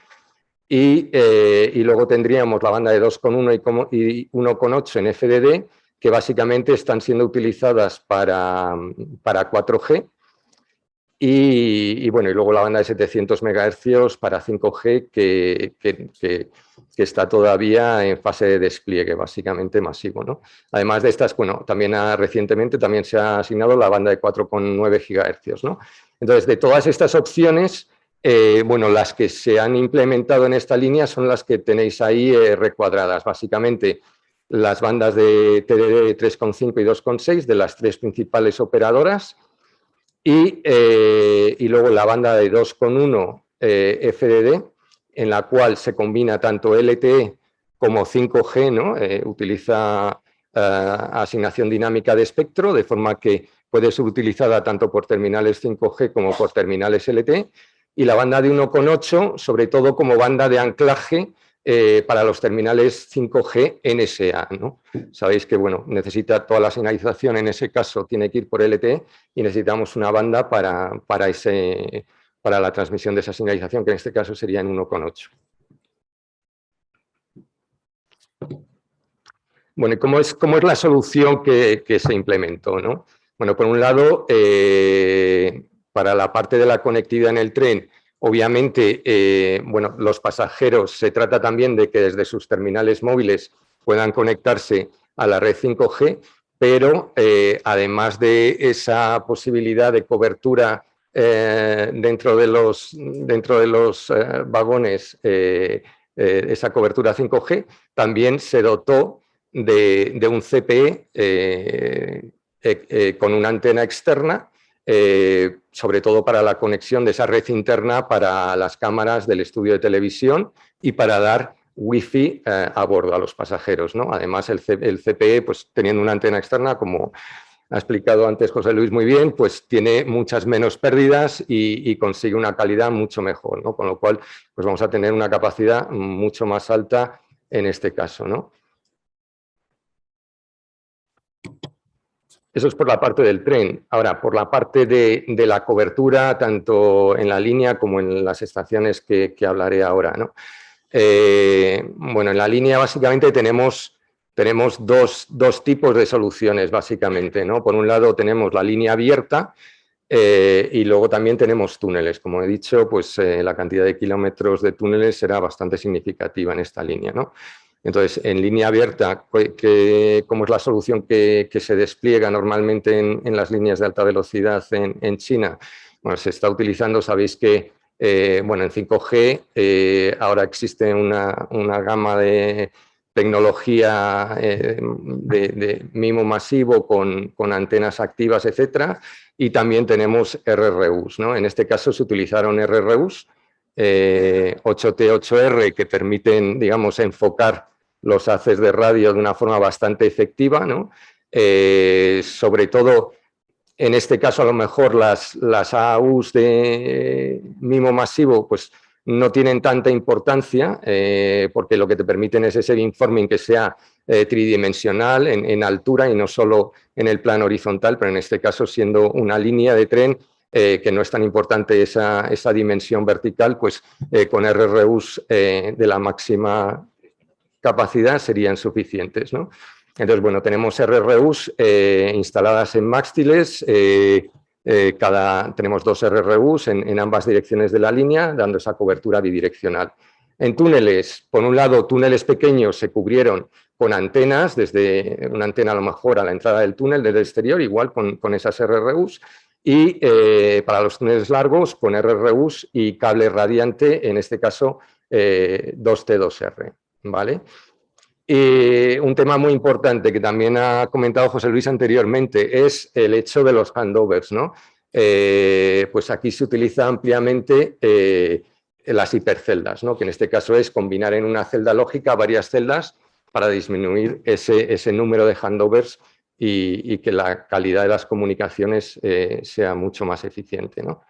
Y luego tendríamos la banda de 2,1 y 1,8 en FDD, que básicamente están siendo utilizadas para 4G. Y bueno, y luego la banda de 700 MHz para 5G, que está todavía en fase de despliegue, básicamente masivo, ¿no? Además de estas, bueno, también recientemente también se ha asignado la banda de 4,9 GHz, ¿no? Entonces, de todas estas opciones, bueno, las que se han implementado en esta línea son las que tenéis ahí recuadradas. Básicamente, las bandas de TDD 3,5 y 2,6 de las tres principales operadoras y luego la banda de 2,1 FDD, en la cual se combina tanto LTE como 5G, ¿no? Utiliza asignación dinámica de espectro, de forma que puede ser utilizada tanto por terminales 5G como por terminales LTE, y la banda de 1,8, sobre todo como banda de anclaje para los terminales 5G NSA, ¿no? Sabéis que, bueno, necesita toda la señalización, en ese caso tiene que ir por LTE y necesitamos una banda para la transmisión de esa señalización, que en este caso sería en 1,8. Bueno, ¿y cómo es la solución que se implementó, ¿no? Bueno, por un lado, para la parte de la conectividad en el tren, obviamente, bueno, los pasajeros, se trata también de que desde sus terminales móviles puedan conectarse a la red 5G, pero además de esa posibilidad de cobertura dentro de los vagones, esa cobertura 5G, también se dotó de un CPE con una antena externa, sobre todo para la conexión de esa red interna para las cámaras del estudio de televisión y para dar Wi-Fi a bordo a los pasajeros, ¿no? Además, el CPE, pues teniendo una antena externa, como ha explicado antes José Luis muy bien, pues tiene muchas menos pérdidas y consigue una calidad mucho mejor, ¿no? Con lo cual, pues vamos a tener una capacidad mucho más alta en este caso, ¿no? Eso es por la parte del tren. Ahora, por la parte de la cobertura, tanto en la línea como en las estaciones que hablaré ahora, ¿no? Bueno, en la línea básicamente tenemos dos tipos de soluciones, básicamente, ¿no? Por un lado tenemos la línea abierta y luego también tenemos túneles. Como he dicho, pues la cantidad de kilómetros de túneles será bastante significativa en esta línea, ¿no? Entonces, en línea abierta, ¿cómo es la solución que se despliega normalmente en las líneas de alta velocidad en China? Bueno, se está utilizando, sabéis que bueno, en 5G ahora existe una gama de tecnología de MIMO masivo con antenas activas, etcétera, y también tenemos RRUs, ¿no? En este caso se utilizaron RRUs 8T8R que permiten, digamos, enfocar los haces de radio de una forma bastante efectiva, ¿no? Sobre todo, en este caso, a lo mejor las AUs de MIMO masivo pues, no tienen tanta importancia porque lo que te permiten es ese beamforming que sea tridimensional en altura y no solo en el plano horizontal, pero en este caso siendo una línea de tren que no es tan importante esa dimensión vertical, pues con RRUs de la máxima capacidad serían suficientes, ¿no? Entonces, bueno, tenemos RRUs instaladas en mástiles, tenemos 2 RRUs en ambas direcciones de la línea, dando esa cobertura bidireccional. En túneles, por un lado, túneles pequeños se cubrieron con antenas, desde una antena a lo mejor a la entrada del túnel, desde el exterior, igual con esas RRUs, y para los túneles largos, con RRUs y cable radiante, en este caso 2T2R. ¿Vale? Un tema muy importante que también ha comentado José Luis anteriormente es el hecho de los handovers, ¿no? Pues aquí se utiliza ampliamente las hiperceldas, ¿no? Que en este caso es combinar en una celda lógica varias celdas para disminuir ese número de handovers y que la calidad de las comunicaciones sea mucho más eficiente, ¿no?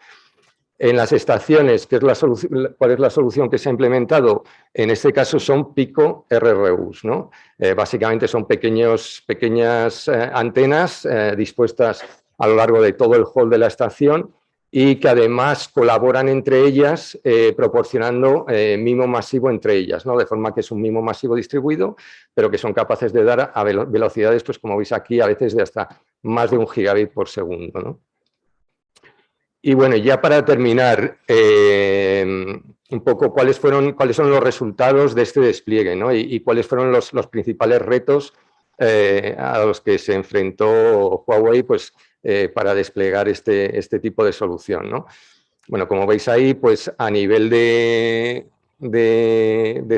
En las estaciones, ¿cuál es la solución que se ha implementado? En este caso son pico RRUs, ¿no? Básicamente son pequeñas antenas dispuestas a lo largo de todo el hall de la estación y que además colaboran entre ellas proporcionando MIMO masivo entre ellas, ¿no? De forma que es un MIMO masivo distribuido, pero que son capaces de dar a velocidades, pues como veis aquí, a veces de hasta más de 1 gigabit por segundo, ¿no? Y bueno, ya para terminar, un poco cuáles son los resultados de este despliegue, ¿no? Y cuáles fueron los principales retos a los que se enfrentó Huawei pues, para desplegar este tipo de solución, ¿no? Bueno, como veis ahí, pues a nivel de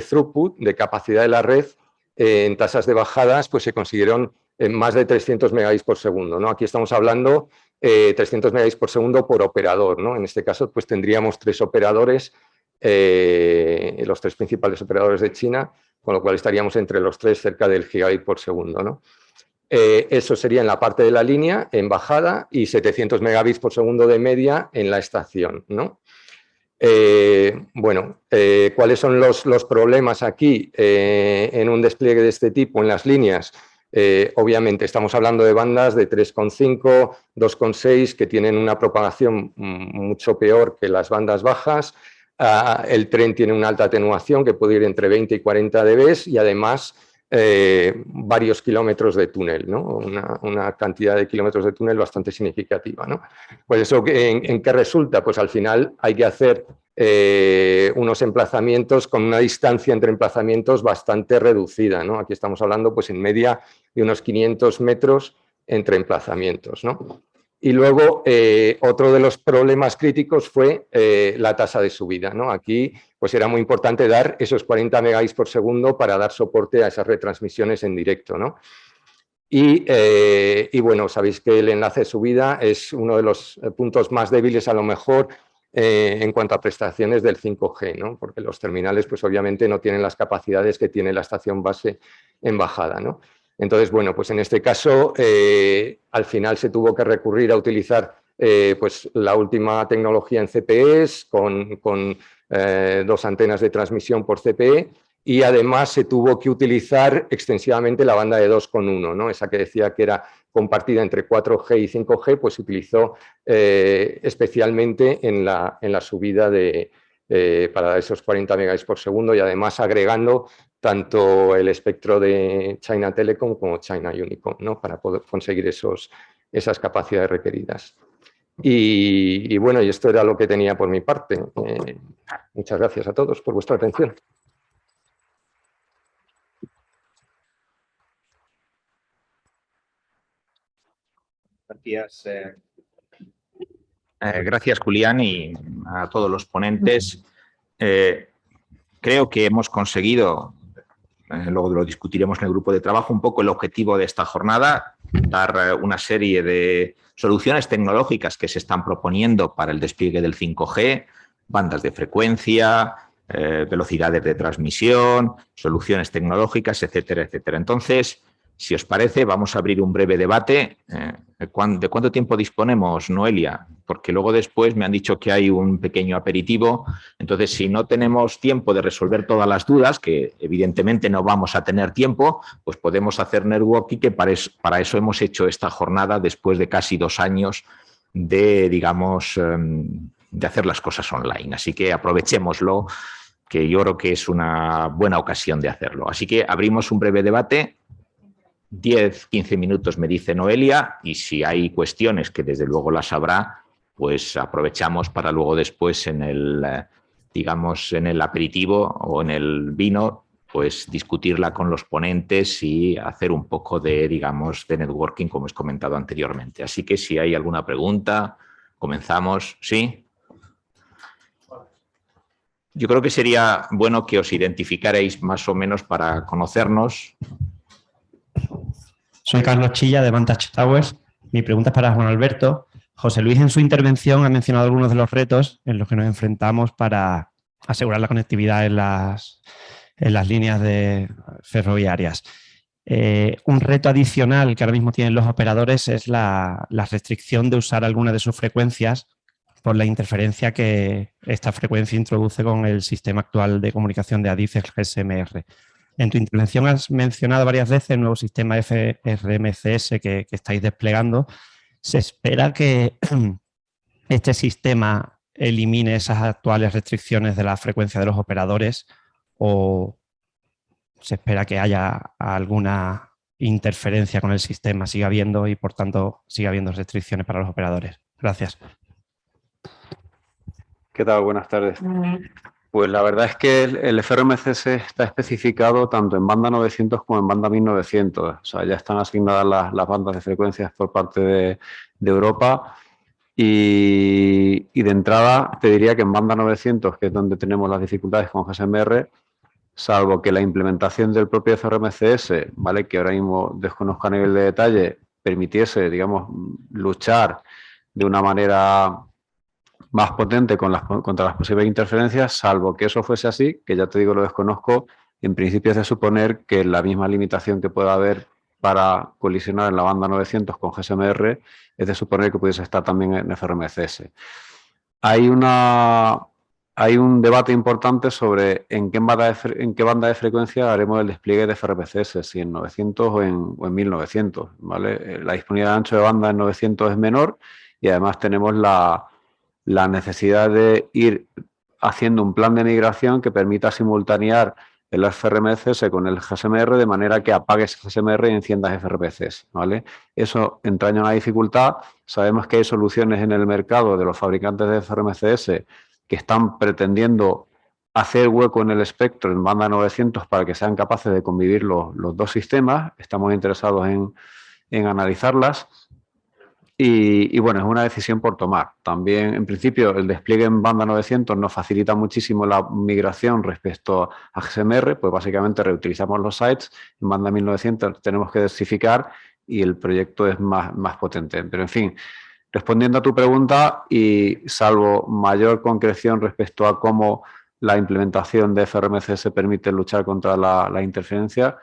throughput, de capacidad de la red, en tasas de bajadas, pues se consiguieron más de 300 megabits por segundo, ¿no? Aquí estamos hablando 300 megabits por segundo por operador, ¿no? En este caso, pues tendríamos 3 operadores, los 3 principales operadores de China, con lo cual estaríamos entre los 3 cerca del gigabit por segundo, ¿no? Eso sería en la parte de la línea, en bajada, y 700 megabits por segundo de media en la estación, ¿no? Bueno, ¿cuáles son los problemas aquí en un despliegue de este tipo en las líneas? Obviamente estamos hablando de bandas de 3,5, 2,6 que tienen una propagación mucho peor que las bandas bajas. El tren tiene una alta atenuación que puede ir entre 20 y 40 dB y además varios kilómetros de túnel, ¿no? Una cantidad de kilómetros de túnel bastante significativa, ¿no? Pues eso, ¿en qué resulta? Pues al final hay que hacer unos emplazamientos con una distancia entre emplazamientos bastante reducida, ¿no? Aquí estamos hablando pues en media de unos 500 metros entre emplazamientos, ¿no? Y luego otro de los problemas críticos fue la tasa de subida, ¿no? Aquí pues era muy importante dar esos 40 megabits por segundo para dar soporte a esas retransmisiones en directo, ¿no? Y bueno, sabéis que el enlace de subida es uno de los puntos más débiles a lo mejor en cuanto a prestaciones del 5G, ¿no? Porque los terminales pues obviamente no tienen las capacidades que tiene la estación base en bajada, ¿no? Entonces, bueno, pues en este caso, al final se tuvo que recurrir a utilizar pues la última tecnología en CPEs con 2 antenas de transmisión por CPE, y además se tuvo que utilizar extensivamente la banda de 2,1, ¿no? Esa que decía que era compartida entre 4G y 5G, pues se utilizó especialmente en la subida para esos 40 megabits por segundo, y además agregando tanto el espectro de China Telecom como China Unicom, ¿no? Para poder conseguir esas capacidades requeridas. Y bueno, y esto era lo que tenía por mi parte. Muchas gracias a todos por vuestra atención. Gracias. Gracias, Julián, y a todos los ponentes. Creo que hemos conseguido, luego lo discutiremos en el grupo de trabajo, un poco el objetivo de esta jornada, dar una serie de soluciones tecnológicas que se están proponiendo para el despliegue del 5G, bandas de frecuencia, velocidades de transmisión, soluciones tecnológicas, etcétera, etcétera. Entonces, si os parece, vamos a abrir un breve debate. ¿De cuánto tiempo disponemos, Noelia? Porque luego después me han dicho que hay un pequeño aperitivo. Entonces, si no tenemos tiempo de resolver todas las dudas, que evidentemente no vamos a tener tiempo, pues podemos hacer networking, que para eso hemos hecho esta jornada después de casi 2 años de, digamos, de hacer las cosas online. Así que aprovechémoslo, que yo creo que es una buena ocasión de hacerlo. Así que abrimos un breve debate. 10-15 minutos, me dice Noelia, y si hay cuestiones, que desde luego las habrá, pues aprovechamos para luego después en el, digamos, en el aperitivo o en el vino, pues discutirla con los ponentes y hacer un poco de, digamos, de networking, como os he comentado anteriormente. Así que si hay alguna pregunta, comenzamos. ¿Sí? Yo creo que sería bueno que os identificarais más o menos para conocernos. Soy Carlos Chilla, de Vantage Towers. Mi pregunta es para Juan Alberto. José Luis, en su intervención, ha mencionado algunos de los retos en los que nos enfrentamos para asegurar la conectividad en las líneas ferroviarias. Un reto adicional que ahora mismo tienen los operadores es la restricción de usar alguna de sus frecuencias por la interferencia que esta frecuencia introduce con el sistema actual de comunicación de ADIF, el GSMR. En tu intervención has mencionado varias veces el nuevo sistema FRMCS que estáis desplegando. ¿Se espera que este sistema elimine esas actuales restricciones de la frecuencia de los operadores, o se espera que haya alguna interferencia con el sistema, siga habiendo, y por tanto siga habiendo restricciones para los operadores? Gracias. ¿Qué tal? Buenas tardes. Pues la verdad es que el FRMCS está especificado tanto en banda 900 como en banda 1900. O sea, ya están asignadas las bandas de frecuencias por parte de Europa. Y de entrada te diría que en banda 900, que es donde tenemos las dificultades con GSMR, salvo que la implementación del propio FRMCS, ¿vale?, que ahora mismo desconozco a nivel de detalle, permitiese, digamos, luchar de una manera más potente contra las posibles interferencias, salvo que eso fuese así, que ya te digo, lo desconozco. En principio es de suponer que la misma limitación que pueda haber para colisionar en la banda 900 con GSMR es de suponer que pudiese estar también en FRMCS. Hay un debate importante sobre en qué banda de frecuencia haremos el despliegue de FRMCS, si en 900 o en 1900, ¿vale? La disponibilidad de ancho de banda en 900 es menor, y además tenemos la necesidad de ir haciendo un plan de migración que permita simultanear el FRMCS con el GSMR, de manera que apagues GSMR y enciendas FRMCS, ¿vale? Eso entraña una dificultad. Sabemos que hay soluciones en el mercado de los fabricantes de FRMCS que están pretendiendo hacer hueco en el espectro en banda 900 para que sean capaces de convivir los dos sistemas. Estamos interesados en analizarlas. Y bueno, es una decisión por tomar. También, en principio, el despliegue en banda 900 nos facilita muchísimo la migración respecto a GSMR, pues básicamente reutilizamos los sites. En banda 1900 tenemos que densificar y el proyecto es más potente. Pero, en fin, respondiendo a tu pregunta, y salvo mayor concreción respecto a cómo la implementación de FRMCS permite luchar contra la interferencia,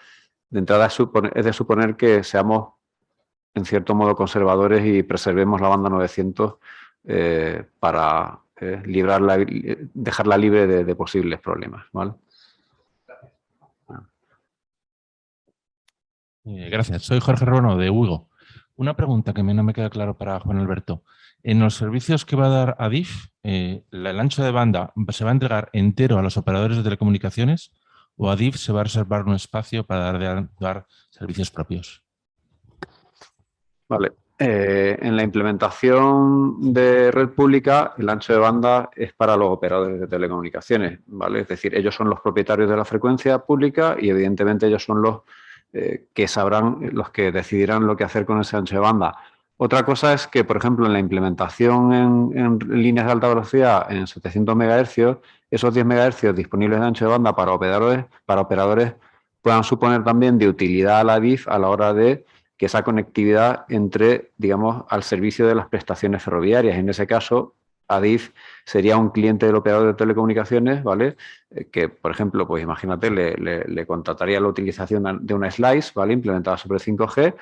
de entrada es de suponer que seamos en cierto modo conservadores y preservemos la banda 900 para dejarla libre de posibles problemas, ¿vale? Gracias. Soy Jorge Ruano, de Wigo. Una pregunta que no me queda claro para Juan Alberto. En los servicios que va a dar Adif, ¿el ancho de banda se va a entregar entero a los operadores de telecomunicaciones o Adif se va a reservar un espacio para dar servicios propios? Vale. En la implementación de red pública, el ancho de banda es para los operadores de telecomunicaciones, ¿vale? Es decir, ellos son los propietarios de la frecuencia pública y evidentemente ellos son los que sabrán, los que decidirán lo que hacer con ese ancho de banda. Otra cosa es que, por ejemplo, en la implementación en líneas de alta velocidad en 700 MHz, esos 10 MHz disponibles de ancho de banda para operadores puedan suponer también de utilidad a la Adif a la hora de que esa conectividad entre, digamos, al servicio de las prestaciones ferroviarias. En ese caso, Adif sería un cliente del operador de telecomunicaciones, ¿vale? Que, por ejemplo, pues imagínate, le contrataría la utilización de una slice, ¿vale? Implementada sobre 5G,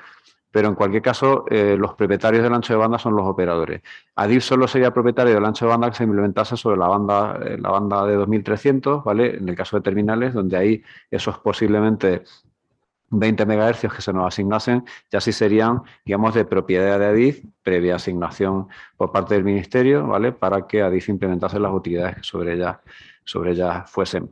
pero en cualquier caso, los propietarios del ancho de banda son los operadores. Adif solo sería propietario del ancho de banda que se implementase sobre la banda de 2300, ¿vale? En el caso de terminales, donde ahí esos posiblemente 20 MHz que se nos asignasen, ya sí serían, digamos, de propiedad de Adif, previa asignación por parte del Ministerio, ¿vale? Para que Adif implementase las utilidades que sobre ellas fuesen.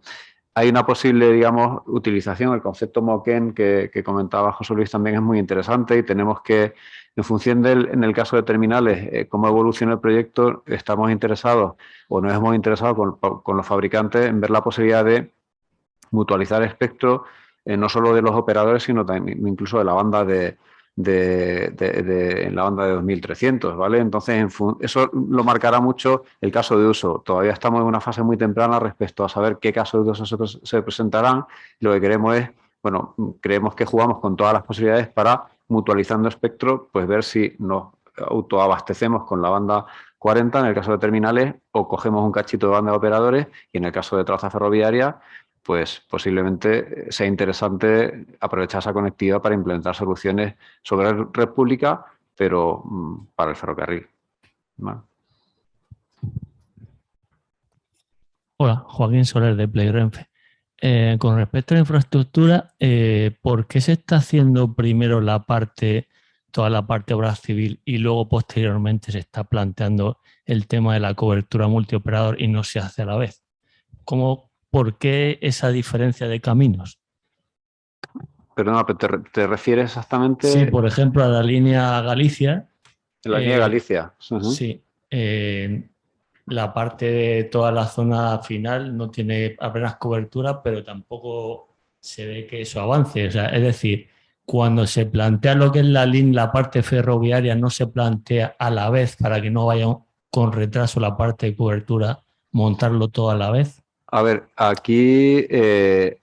Hay una posible, digamos, utilización, el concepto MOQUEN que comentaba José Luis también es muy interesante y tenemos que, en función en el caso de terminales, cómo evoluciona el proyecto, estamos interesados o nos hemos interesado con los fabricantes en ver la posibilidad de mutualizar espectro no solo de los operadores, sino también incluso de la banda en la banda de 2300, ¿vale? Entonces, eso lo marcará mucho el caso de uso. Todavía estamos en una fase muy temprana respecto a saber qué casos de uso se presentarán. Lo que queremos es, bueno, creemos que jugamos con todas las posibilidades para, mutualizando espectro, pues ver si nos autoabastecemos con la banda 40 en el caso de terminales o cogemos un cachito de banda de operadores y en el caso de traza ferroviaria pues posiblemente sea interesante aprovechar esa conectividad para implementar soluciones sobre red pública, pero para el ferrocarril. ¿Vale? Hola, Joaquín Soler de Play Renfe. Con respecto a la infraestructura, ¿por qué se está haciendo primero toda la parte de obra civil y luego posteriormente se está planteando el tema de la cobertura multioperador y no se hace a la vez? ¿Por qué esa diferencia de caminos? Perdona, pero ¿te refieres exactamente? Sí, por ejemplo, a la línea Galicia. La línea Galicia. Sí. La parte de toda la zona final no tiene apenas cobertura, pero tampoco se ve que eso avance. O sea, es decir, cuando se plantea lo que es la parte ferroviaria, no se plantea a la vez para que no vaya con retraso la parte de cobertura, montarlo todo a la vez. A ver, aquí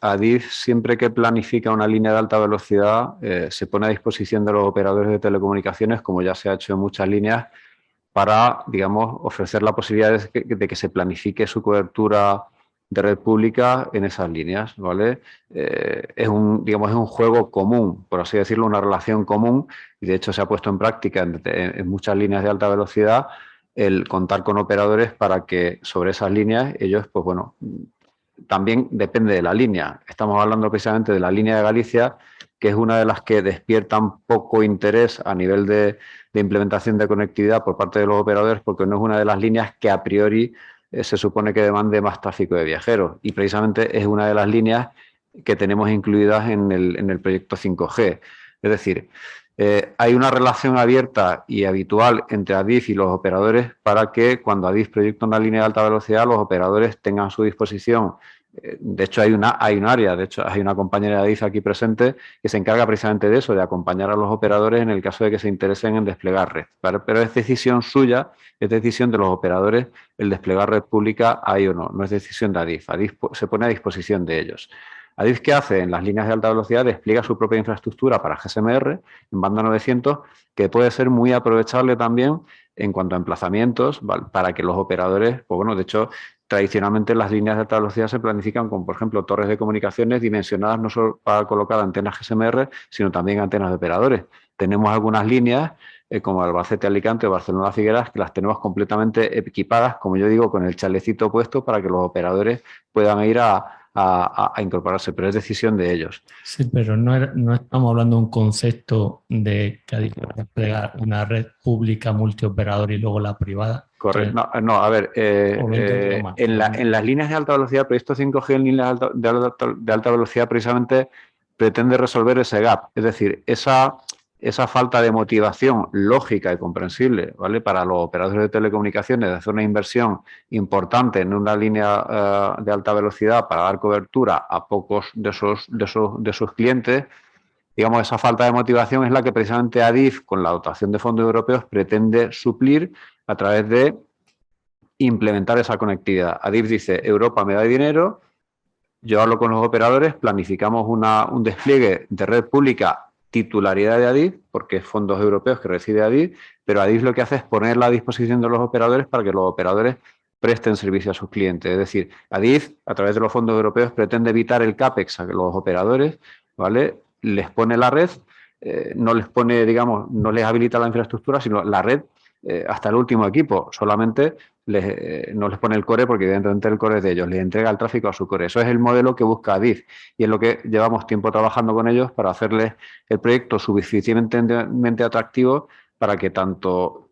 Adif siempre que planifica una línea de alta velocidad se pone a disposición de los operadores de telecomunicaciones, como ya se ha hecho en muchas líneas, para, digamos, ofrecer la posibilidad de que se planifique su cobertura de red pública en esas líneas, ¿vale? Es un juego común, por así decirlo, una relación común, y de hecho se ha puesto en práctica en muchas líneas de alta velocidad el contar con operadores para que sobre esas líneas ellos, pues bueno, también depende de la línea. Estamos hablando precisamente de la línea de Galicia, que es una de las que despiertan poco interés a nivel de implementación de conectividad por parte de los operadores, porque no es una de las líneas que a priori se supone que demande más tráfico de viajeros. Y precisamente es una de las líneas que tenemos incluidas en el proyecto 5G. Es decir, hay una relación abierta y habitual entre Adif y los operadores para que cuando Adif proyecta una línea de alta velocidad, los operadores tengan a su disposición. De hecho, hay un área, de hecho, hay una compañera de Adif aquí presente que se encarga precisamente de eso, de acompañar a los operadores en el caso de que se interesen en desplegar red. Pero es decisión suya, es decisión de los operadores el desplegar red pública ahí o no, no es decisión de Adif. Adif se pone a disposición de ellos. Adif, ¿qué hace? En las líneas de alta velocidad despliega su propia infraestructura para GSMR en banda 900, que puede ser muy aprovechable también en cuanto a emplazamientos, ¿vale? Para que los operadores, pues bueno, de hecho, tradicionalmente las líneas de alta velocidad se planifican con, por ejemplo, torres de comunicaciones dimensionadas no solo para colocar antenas GSM-R, sino también antenas de operadores. Tenemos algunas líneas, como Albacete-Alicante o Barcelona-Figueras, que las tenemos completamente equipadas, como yo digo, con el chalecito puesto para que los operadores puedan ir a incorporarse, pero es decisión de ellos. Sí, pero no estamos hablando de un concepto de que hay que desplegar una red pública multioperador y luego la privada. Correcto. No, a ver, en las líneas de alta velocidad, el proyecto 5G en líneas de alta velocidad precisamente pretende resolver ese gap, es decir, esa falta de motivación lógica y comprensible, ¿vale?, para los operadores de telecomunicaciones de hacer una inversión importante en una línea de alta velocidad para dar cobertura a pocos de sus clientes. Digamos, esa falta de motivación es la que precisamente ADIF, con la dotación de fondos europeos, pretende suplir a través de implementar esa conectividad. ADIF dice, Europa me da dinero, yo hablo con los operadores, planificamos un despliegue de red pública, titularidad de ADIF, porque es fondos europeos que recibe ADIF, pero ADIF lo que hace es ponerla a disposición de los operadores para que los operadores presten servicio a sus clientes. Es decir, ADIF, a través de los fondos europeos, pretende evitar el CAPEX a que los operadores, ¿vale?, les pone la red, no les pone, digamos, no les habilita la infraestructura, sino la red hasta el último equipo. Solamente no les pone el core, porque evidentemente el core es de ellos, les entrega el tráfico a su core. Eso es el modelo que busca ADIF y es lo que llevamos tiempo trabajando con ellos para hacerles el proyecto suficientemente atractivo para que tanto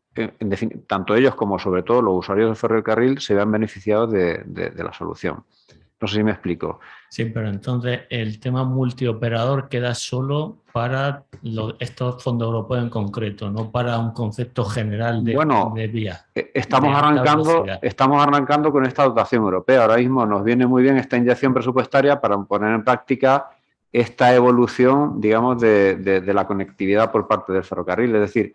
ellos como sobre todo los usuarios del ferrocarril se vean beneficiados de la solución. No sé si me explico. Sí, pero entonces el tema multioperador queda solo para estos fondos europeos en concreto, no para un concepto general de vía. Estamos arrancando con esta dotación europea. Ahora mismo nos viene muy bien esta inyección presupuestaria para poner en práctica esta evolución, digamos, de la conectividad por parte del ferrocarril. Es decir,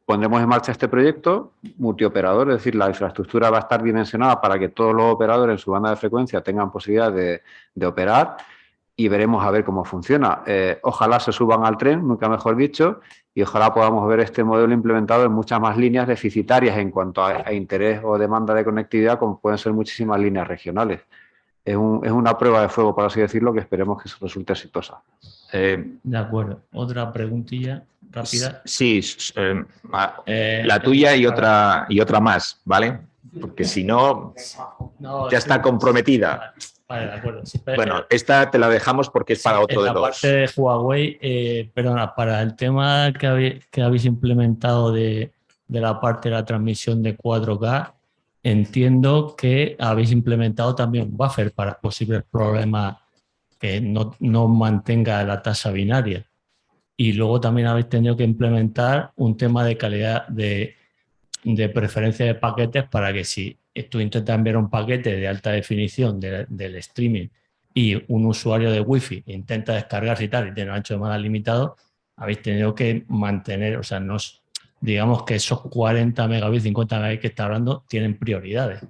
pondremos en marcha este proyecto multioperador, es decir, la infraestructura va a estar dimensionada para que todos los operadores en su banda de frecuencia tengan posibilidad de operar y veremos a ver cómo funciona. Ojalá se suban al tren, nunca mejor dicho, y ojalá podamos ver este modelo implementado en muchas más líneas deficitarias en cuanto a interés o demanda de conectividad, como pueden ser muchísimas líneas regionales. Es una prueba de fuego, por así decirlo, que esperemos que resulte exitosa. De acuerdo. Otra preguntilla rápida. Sí, la tuya y otra más, ¿vale? Porque si no, ya está comprometida. Vale, de acuerdo. Sí, bueno, esta te la dejamos porque es para otro de los. En la parte de Huawei, perdona, para el tema que habéis implementado de la parte de la transmisión de 4K, entiendo que habéis implementado también un buffer para posibles problemas que no mantenga la tasa binaria. Y luego también habéis tenido que implementar un tema de calidad de preferencia de paquetes para que si tú intentas enviar un paquete de alta definición del streaming y un usuario de Wi-Fi intenta descargarse y tal y tiene un ancho de banda limitado, habéis tenido que mantener, o sea, digamos que esos 40 megabits, 50 megabits que está hablando tienen prioridades.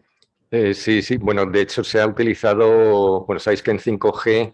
Sí. Bueno, de hecho se ha utilizado, bueno, sabéis que en 5G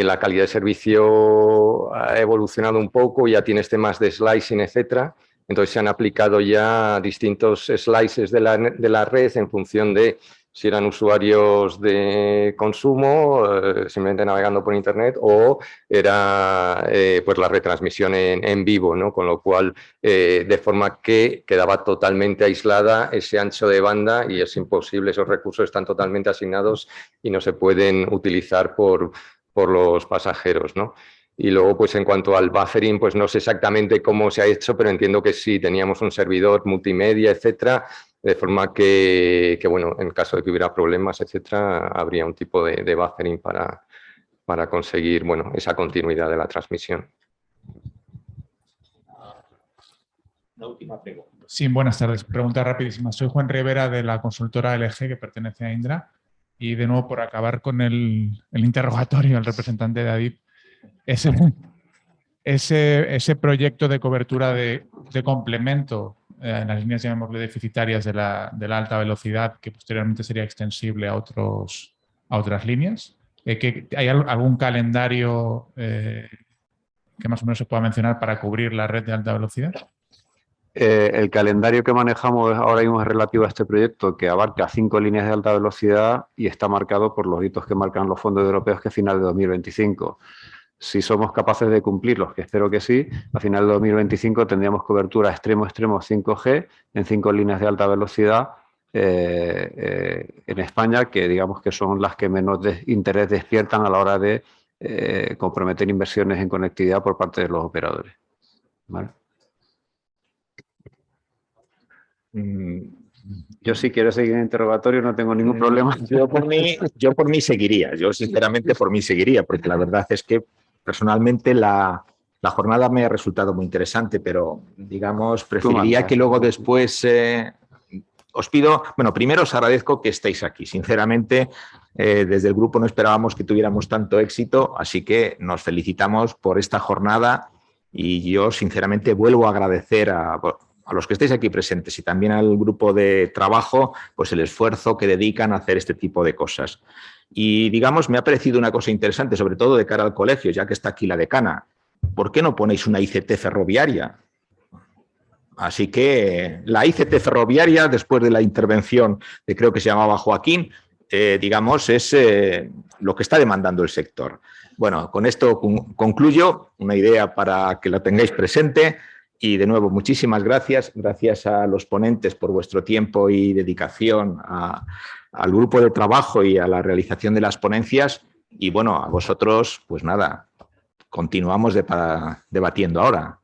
la calidad de servicio ha evolucionado un poco, ya tienes temas de slicing, etcétera. Entonces se han aplicado ya distintos slices de la red en función de si eran usuarios de consumo, simplemente navegando por internet, o era pues la retransmisión en vivo, ¿no? Con lo cual, de forma que quedaba totalmente aislada ese ancho de banda y es imposible, esos recursos están totalmente asignados y no se pueden utilizar por los pasajeros, ¿no? Y luego, pues en cuanto al buffering, pues no sé exactamente cómo se ha hecho, pero entiendo que sí, teníamos un servidor multimedia, etcétera, de forma que bueno, en caso de que hubiera problemas, etcétera, habría un tipo de buffering para conseguir, bueno, esa continuidad de la transmisión. La última pregunta. Sí, buenas tardes. Pregunta rapidísima. Soy Juan Rivera de la consultora LG, que pertenece a Indra. Y de nuevo, por acabar con el interrogatorio al representante de ADIF, ese proyecto de cobertura de complemento en las líneas, llamémosle, deficitarias de la alta velocidad, que posteriormente sería extensible a otras líneas. ¿Hay algún calendario que más o menos se pueda mencionar para cubrir la red de alta velocidad? El calendario que manejamos ahora mismo es relativo a este proyecto, que abarca 5 líneas de alta velocidad y está marcado por los hitos que marcan los fondos europeos, que es final de 2025. Si somos capaces de cumplirlos, que espero que sí, a final de 2025 tendríamos cobertura extremo-extremo 5G en 5 líneas de alta velocidad en España, que digamos que son las que menos interés despiertan a la hora de comprometer inversiones en conectividad por parte de los operadores. ¿Vale? Yo, si quiero seguir en interrogatorio, no tengo ningún problema. Yo por mí seguiría, yo sinceramente por mí seguiría, porque la verdad es que personalmente la jornada me ha resultado muy interesante, pero digamos, preferiría que luego después os pido, bueno, primero os agradezco que estéis aquí. Sinceramente, desde el grupo no esperábamos que tuviéramos tanto éxito, así que nos felicitamos por esta jornada y yo sinceramente vuelvo a agradecer a los que estéis aquí presentes y también al grupo de trabajo, pues el esfuerzo que dedican a hacer este tipo de cosas. Y digamos, me ha parecido una cosa interesante, sobre todo de cara al colegio, ya que está aquí la decana. ¿Por qué no ponéis una ICT ferroviaria? Así que la ICT ferroviaria, después de la intervención de creo que se llamaba Joaquín, digamos, es lo que está demandando el sector. Bueno, con esto concluyo, una idea para que la tengáis presente. Y de nuevo, muchísimas gracias. Gracias a los ponentes por vuestro tiempo y dedicación al grupo de trabajo y a la realización de las ponencias. Y bueno, a vosotros, pues nada, continuamos debatiendo ahora.